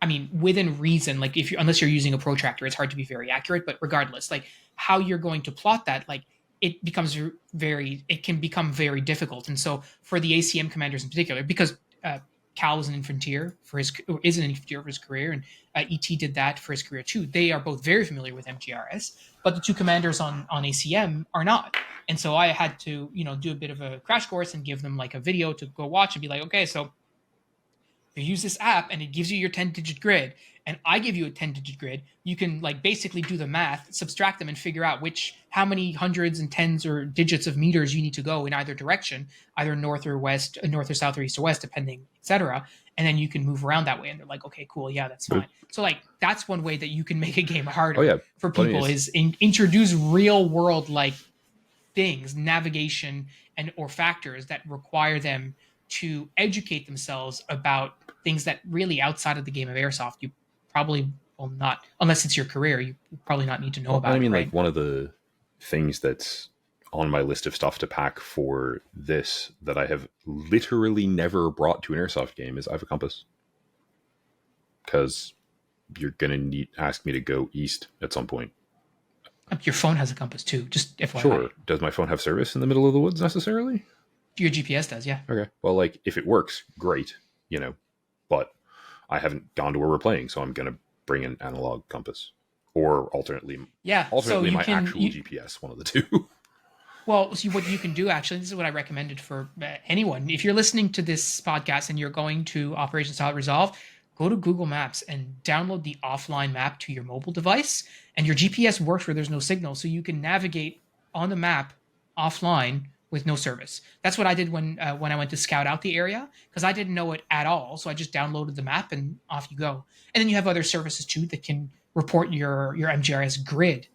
I mean, within reason, like if you unless you're using a protractor, it's hard to be very accurate. But regardless, like how you're going to plot that, like it can become very difficult. And so for the ACM commanders in particular, because Cal was an infantry for his is an infantry for his career, and ET did that for his career too. They are both very familiar with MGRS, but the two commanders on ACM are not. And so I had to do a bit of a crash course and give them like a video to go watch and be like, okay, so you use this app and it gives you your 10-digit grid, and I give you a 10-digit grid. You can like basically do the math, subtract them, and figure out how many hundreds and tens or digits of meters you need to go in either direction, either north or west, north or south or east or west, depending, etc. And then you can move around that way, and they're like, okay, cool, yeah, that's But fine. So like that's one way that you can make a game oh harder yeah, for but I mean, people it's is introduce real world like things, navigation and or factors that require them to educate themselves about things that really outside of the game of airsoft you probably will not, unless it's your career, you probably not need to know well, and I about it, mean, like right? one of the things that's on my list of stuff to pack for this that I have literally never brought to an airsoft game is I have a compass, because you're gonna need ask me to go east at some point. Your phone has a compass too, just FYI. Sure. Does my phone have service in the middle of the woods necessarily? Your GPS does, yeah. Okay. Well, like if it works, great, but I haven't gone to where we're playing, so I'm gonna bring an analog compass, or Yeah, so alternately you my can actual GPS, one of the two. well, see what you can do actually. This is what I recommended for anyone. If you're listening to this podcast and you're going to Operation Solid Resolve, go to Google Maps and download the offline map to your mobile device. And your GPS works where there's no signal, so you can navigate on the map offline with no service. That's what I did when I went to scout out the area, because I didn't know it at all. So I just downloaded the map and off you go. And then you have other services too that can report your MGRS grid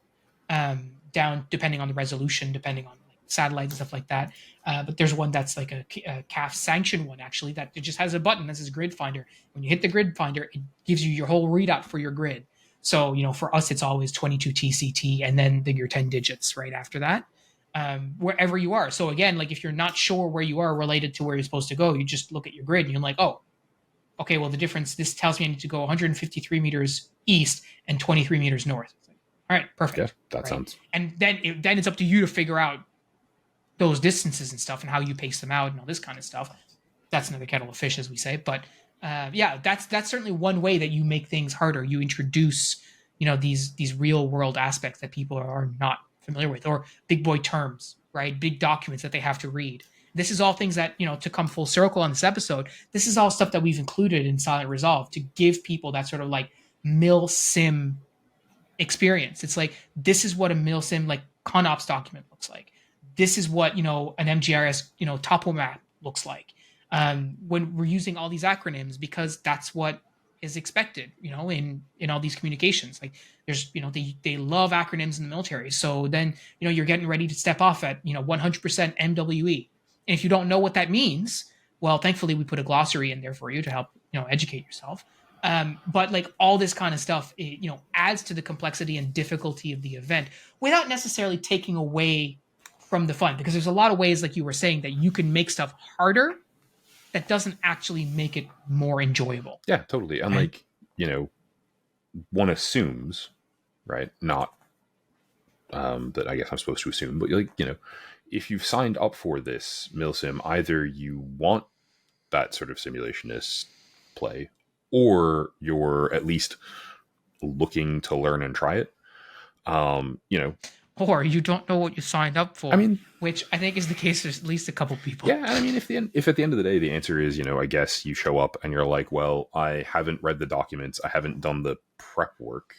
down depending on the resolution, depending on like satellites and stuff like that. But there's one that's like a CAF sanctioned one actually that it just has a button that says grid finder. When you hit the grid finder, it gives you your whole readout for your grid. So for us, it's always 22 TCT and then your 10 digits right after that. Wherever you are. So again, like if you're not sure where you are related to where you're supposed to go, you just look at your grid and you're like, oh, okay, well the difference. This tells me I need to go 153 meters east and 23 meters north. All right, Yeah, perfect. that Right, sounds. and then it's up to you to figure out those distances and stuff and how you pace them out and all this kind of stuff. That's another kettle of fish, as we say. But yeah, that's certainly one way that you make things harder. You introduce these real world aspects that people are not familiar with, or big boy terms, right? Big documents that they have to read. This is all things that to come full circle on this episode. This is all stuff that we've included in Silent Resolve to give people that sort of like mil sim experience. It's like this is what a milsim like ConOps document looks like. This is what an MGRS topo map looks like. When we're using all these acronyms because that's what is expected, in all these communications. Like there's they love acronyms in the military. So then you're getting ready to step off at 100% MWE, and if you don't know what that means, well, thankfully we put a glossary in there for you to help educate yourself. But like all this kind of stuff, adds to the complexity and difficulty of the event without necessarily taking away from the fun. Because there's a lot of ways, like you were saying, that you can make stuff harder that doesn't actually make it more enjoyable. Yeah, totally. And Right? like, one assumes, right? Not that I guess I'm supposed to assume, but like, if you've signed up for this milsim, either you want that sort of simulationist play, or you're at least looking to learn and try it. You know, Or you don't know what you signed up I for, mean, which I think is the case for at least a couple people. yeah, and I mean, if at the end of the day the answer is, I guess you show up and you're like, well, I haven't read the documents, I haven't done the prep work.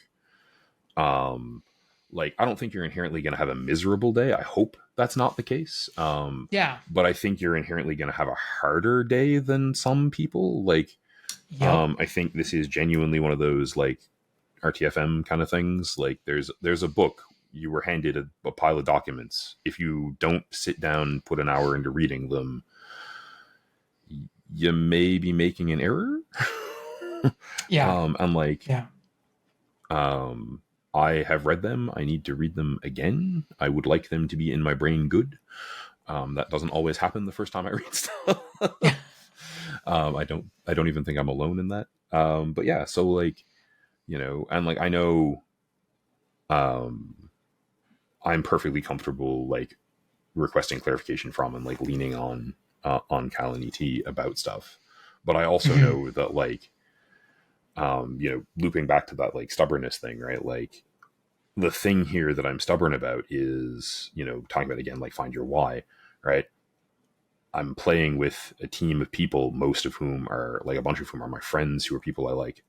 Um, like, I don't think you're inherently going to have a miserable day. I hope that's not the case. Yeah. But I think you're inherently going to have a harder day than some people. Like, Yep. I think this is genuinely one of those like RTFM kind of things. Like, there's a book. You were handed a pile of documents. If you don't sit down and put an hour into reading them, you may be making an error. Yeah. And like, Yeah. um, I have read them. I need to read them again. I would like them to be in my brain good. That doesn't always happen the first time I read stuff. Yeah. I don't even think I'm alone in that. But yeah, so like, and like, I know, um, I'm perfectly comfortable like requesting clarification from and like leaning on Cal and ET about stuff. But I also Mhm. know that like, looping back to that like stubbornness thing, right? Like, the thing here that I'm stubborn about is, talking about again, like, find your why, right? I'm playing with a team of people, most of whom are like, a bunch of whom are my friends, who are people I like.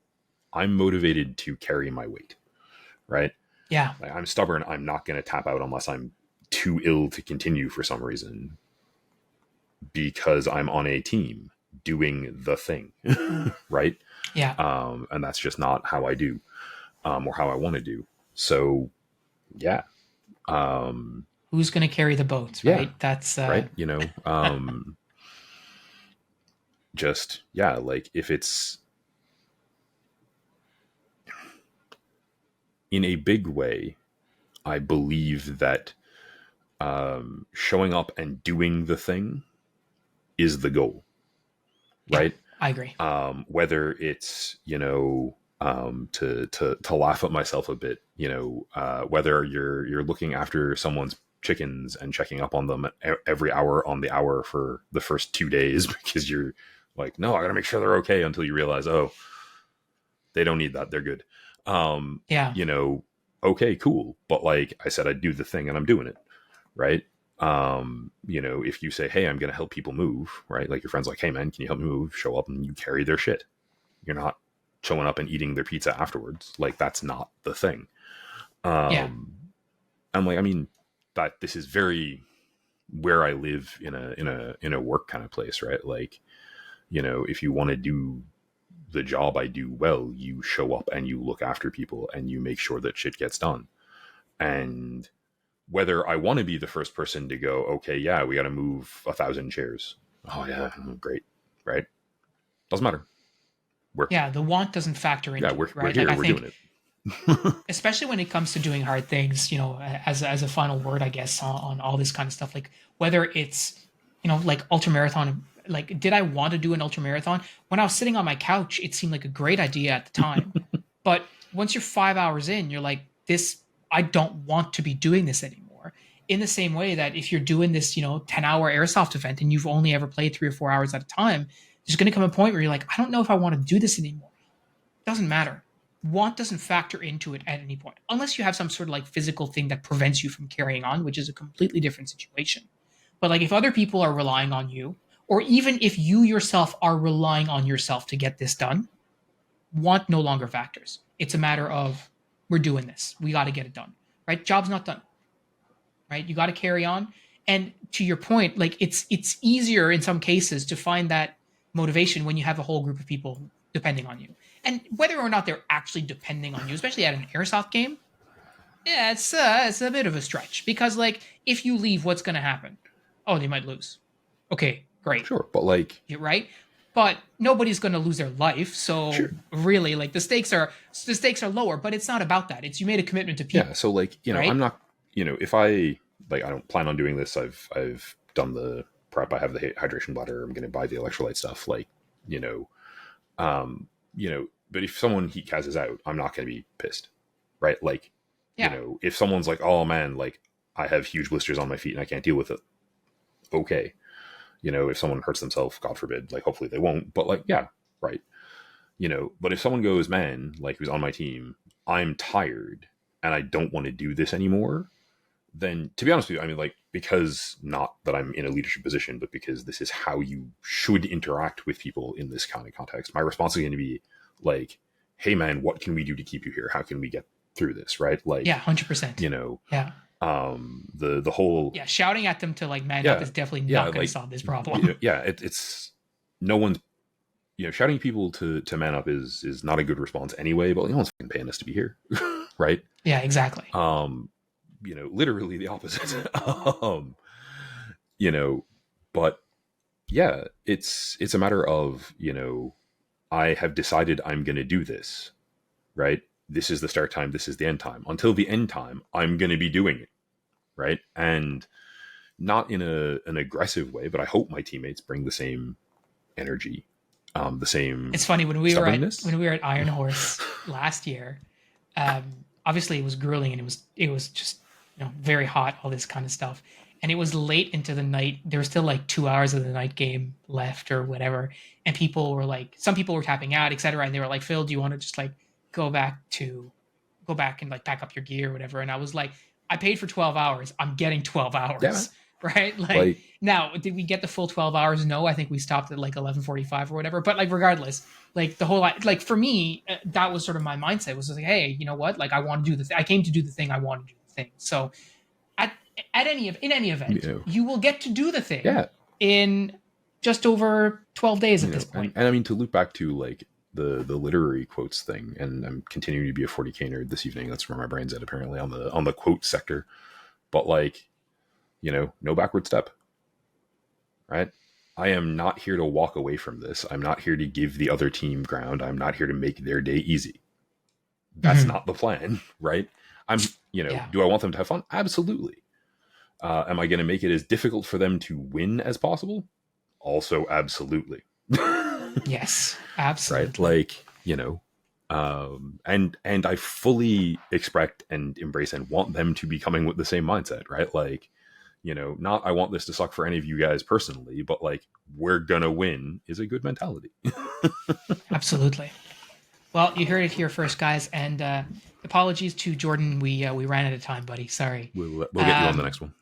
I'm motivated to carry my weight, right? Yeah. Like, I'm stubborn. I'm not going to tap out unless I'm too ill to continue for some reason, because I'm on a team doing the thing, right? Yeah. And that's just not how I do, or how I want to do. So yeah, um, Who's going to carry the boats, yeah, right? That's right. Just, yeah, like, if it's in a big way, I believe that showing up and doing the thing is the goal, yeah, right? I agree. Whether it's, to laugh at myself a bit, whether you're looking after someone's chickens and checking up on them every hour on the hour for the first 2 days because you're like, no, I gotta make sure they're okay, until you realize, oh, they don't need that, they're good. um Yeah. you know okay, cool, but like I said, I'd do the thing and I'm doing it, right? If you say, hey, I'm gonna help people move, right? Like, your friend's like, hey man, can you help me move? Show up and you carry their shit. You're not showing up and eating their pizza afterwards. Like, that's not the thing. Yeah. um and like, I mean, that this is very where I live, in a work kind of place, right? Like, if you want to do the job I do well, you show up and you look after people and you make sure that shit gets done. And whether I want to be the first person to go, okay, yeah, we got to move 1,000 chairs. Oh yeah, great, right? Doesn't matter. We're Yeah. The want doesn't factor Yeah, into we're it, we're right? Like here. I We're doing think, it. especially when it comes to doing hard things, as a final word, I guess, on all this kind of stuff, like whether it's, like ultra marathon, like did I want to do an ultra marathon? When I was sitting on my couch, it seemed like a great idea at the time. But once you're 5 hours in, you're like, this, I don't want to be doing this anymore. In the same way that if you're doing this, 10-hour airsoft event and you've only ever played 3 or 4 hours at a time, there's going to come a point where you're like, I don't know if I want to do this anymore. It doesn't matter. Want doesn't factor into it at any point, unless you have some sort of like physical thing that prevents you from carrying on, which is a completely different situation. But like if other people are relying on you, or even if you yourself are relying on yourself to get this done, want no longer factors. It's a matter of, we're doing this. We got to get it done. Right? Job's not done. Right? You got to carry on. And to your point, like it's easier in some cases to find that motivation when you have a whole group of people depending on you. And whether or not they're actually depending on you, especially at an airsoft game, yeah, it's a bit of a stretch because like if you leave, what's going to happen? Oh, they might lose. Okay, great. Sure, but like, You're right. But nobody's going to lose their life, so sure, really, like the stakes are lower. But it's not about that. It's you made a commitment to yeah. people, So like, I'm right? not, if I, like, I don't plan on doing this. I've done the prep. I have the hydration bladder. I'm going to buy the electrolyte stuff. Like, um, but if someone heat casts out, I'm not going to be pissed, right? Like, Yeah. if someone's like, oh man, like I have huge blisters on my feet and I can't deal with it. Okay. If someone hurts themselves, God forbid, like hopefully they won't, but like, yeah, right. But if someone goes, man, like who's on my team, I'm tired and I don't want to do this anymore, then to be honest with you, I mean, like, because not that I'm in a leadership position, but because this is how you should interact with people in this kind of context, my response is going to be like, hey man, what can we do to keep you here? How can we get through this? Right. Like, Yeah. 100%. Yeah. The whole, shouting at them to like man up is definitely not going like, to solve this problem. It's no one's, shouting people to man up is not a good response anyway, but no one's fucking paying us to be here. Right. Yeah, exactly. Literally the opposite. But yeah, it's a matter of, I have decided I'm going to do this, right? This is the start time. This is the end time. Until the end time, I'm going to be doing it. Right. And not in an aggressive way, but I hope my teammates bring the same energy, the same. It's funny when we were at Iron Horse last year. Obviously, it was grueling and it was just very hot, all this kind of stuff, and it was late into the night. There was still like 2 hours of the night game left or whatever, and some people were tapping out, etc. And they were like, "Phil, do you want to just like go back and like pack up your gear or whatever?" And I was like, I paid for 12 hours. I'm getting 12 hours. Yeah. Right? Like, now, did we get the full 12 hours? No, I think we stopped at like 11:45 or whatever. But like, regardless, like the whole, like for me, that was sort of my mindset, was like, hey, you know what? Like, I want to do the thing. I came to do the thing. I want to do the thing. So in any event, you will get to do the thing in just over 12 days at this point. And I mean, to loop back to like the literary quotes thing, and I'm continuing to be a 40K nerd this evening. That's where my brain's at, apparently, on the quote sector. But like, no backward step, right? I am not here to walk away from this. I'm not here to give the other team ground. I'm not here to make their day easy. That's not the plan, right? Do I want them to have fun? Absolutely. Am I going to make it as difficult for them to win as possible? Also, absolutely. Yes, absolutely. Right? Like, and I fully expect and embrace and want them to be coming with the same mindset, right? Like, not I want this to suck for any of you guys personally, but like, we're gonna win is a good mentality. Absolutely. Well, you heard it here first, guys, and apologies to Jordan. We ran out of time, buddy. Sorry. We'll get you on the next one.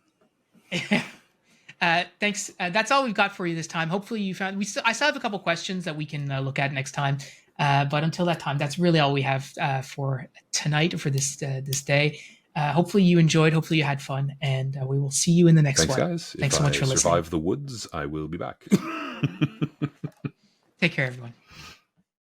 Thanks. That's all we've got for you this time. Hopefully you found I still have a couple questions that we can look at next time. But until that time, that's really all we have for tonight, for this day. Hopefully you enjoyed. Hopefully you had fun, and we will see you in the next one. Thanks, guys. Thanks so much for listening. If I survive the woods, I will be back. Take care, everyone.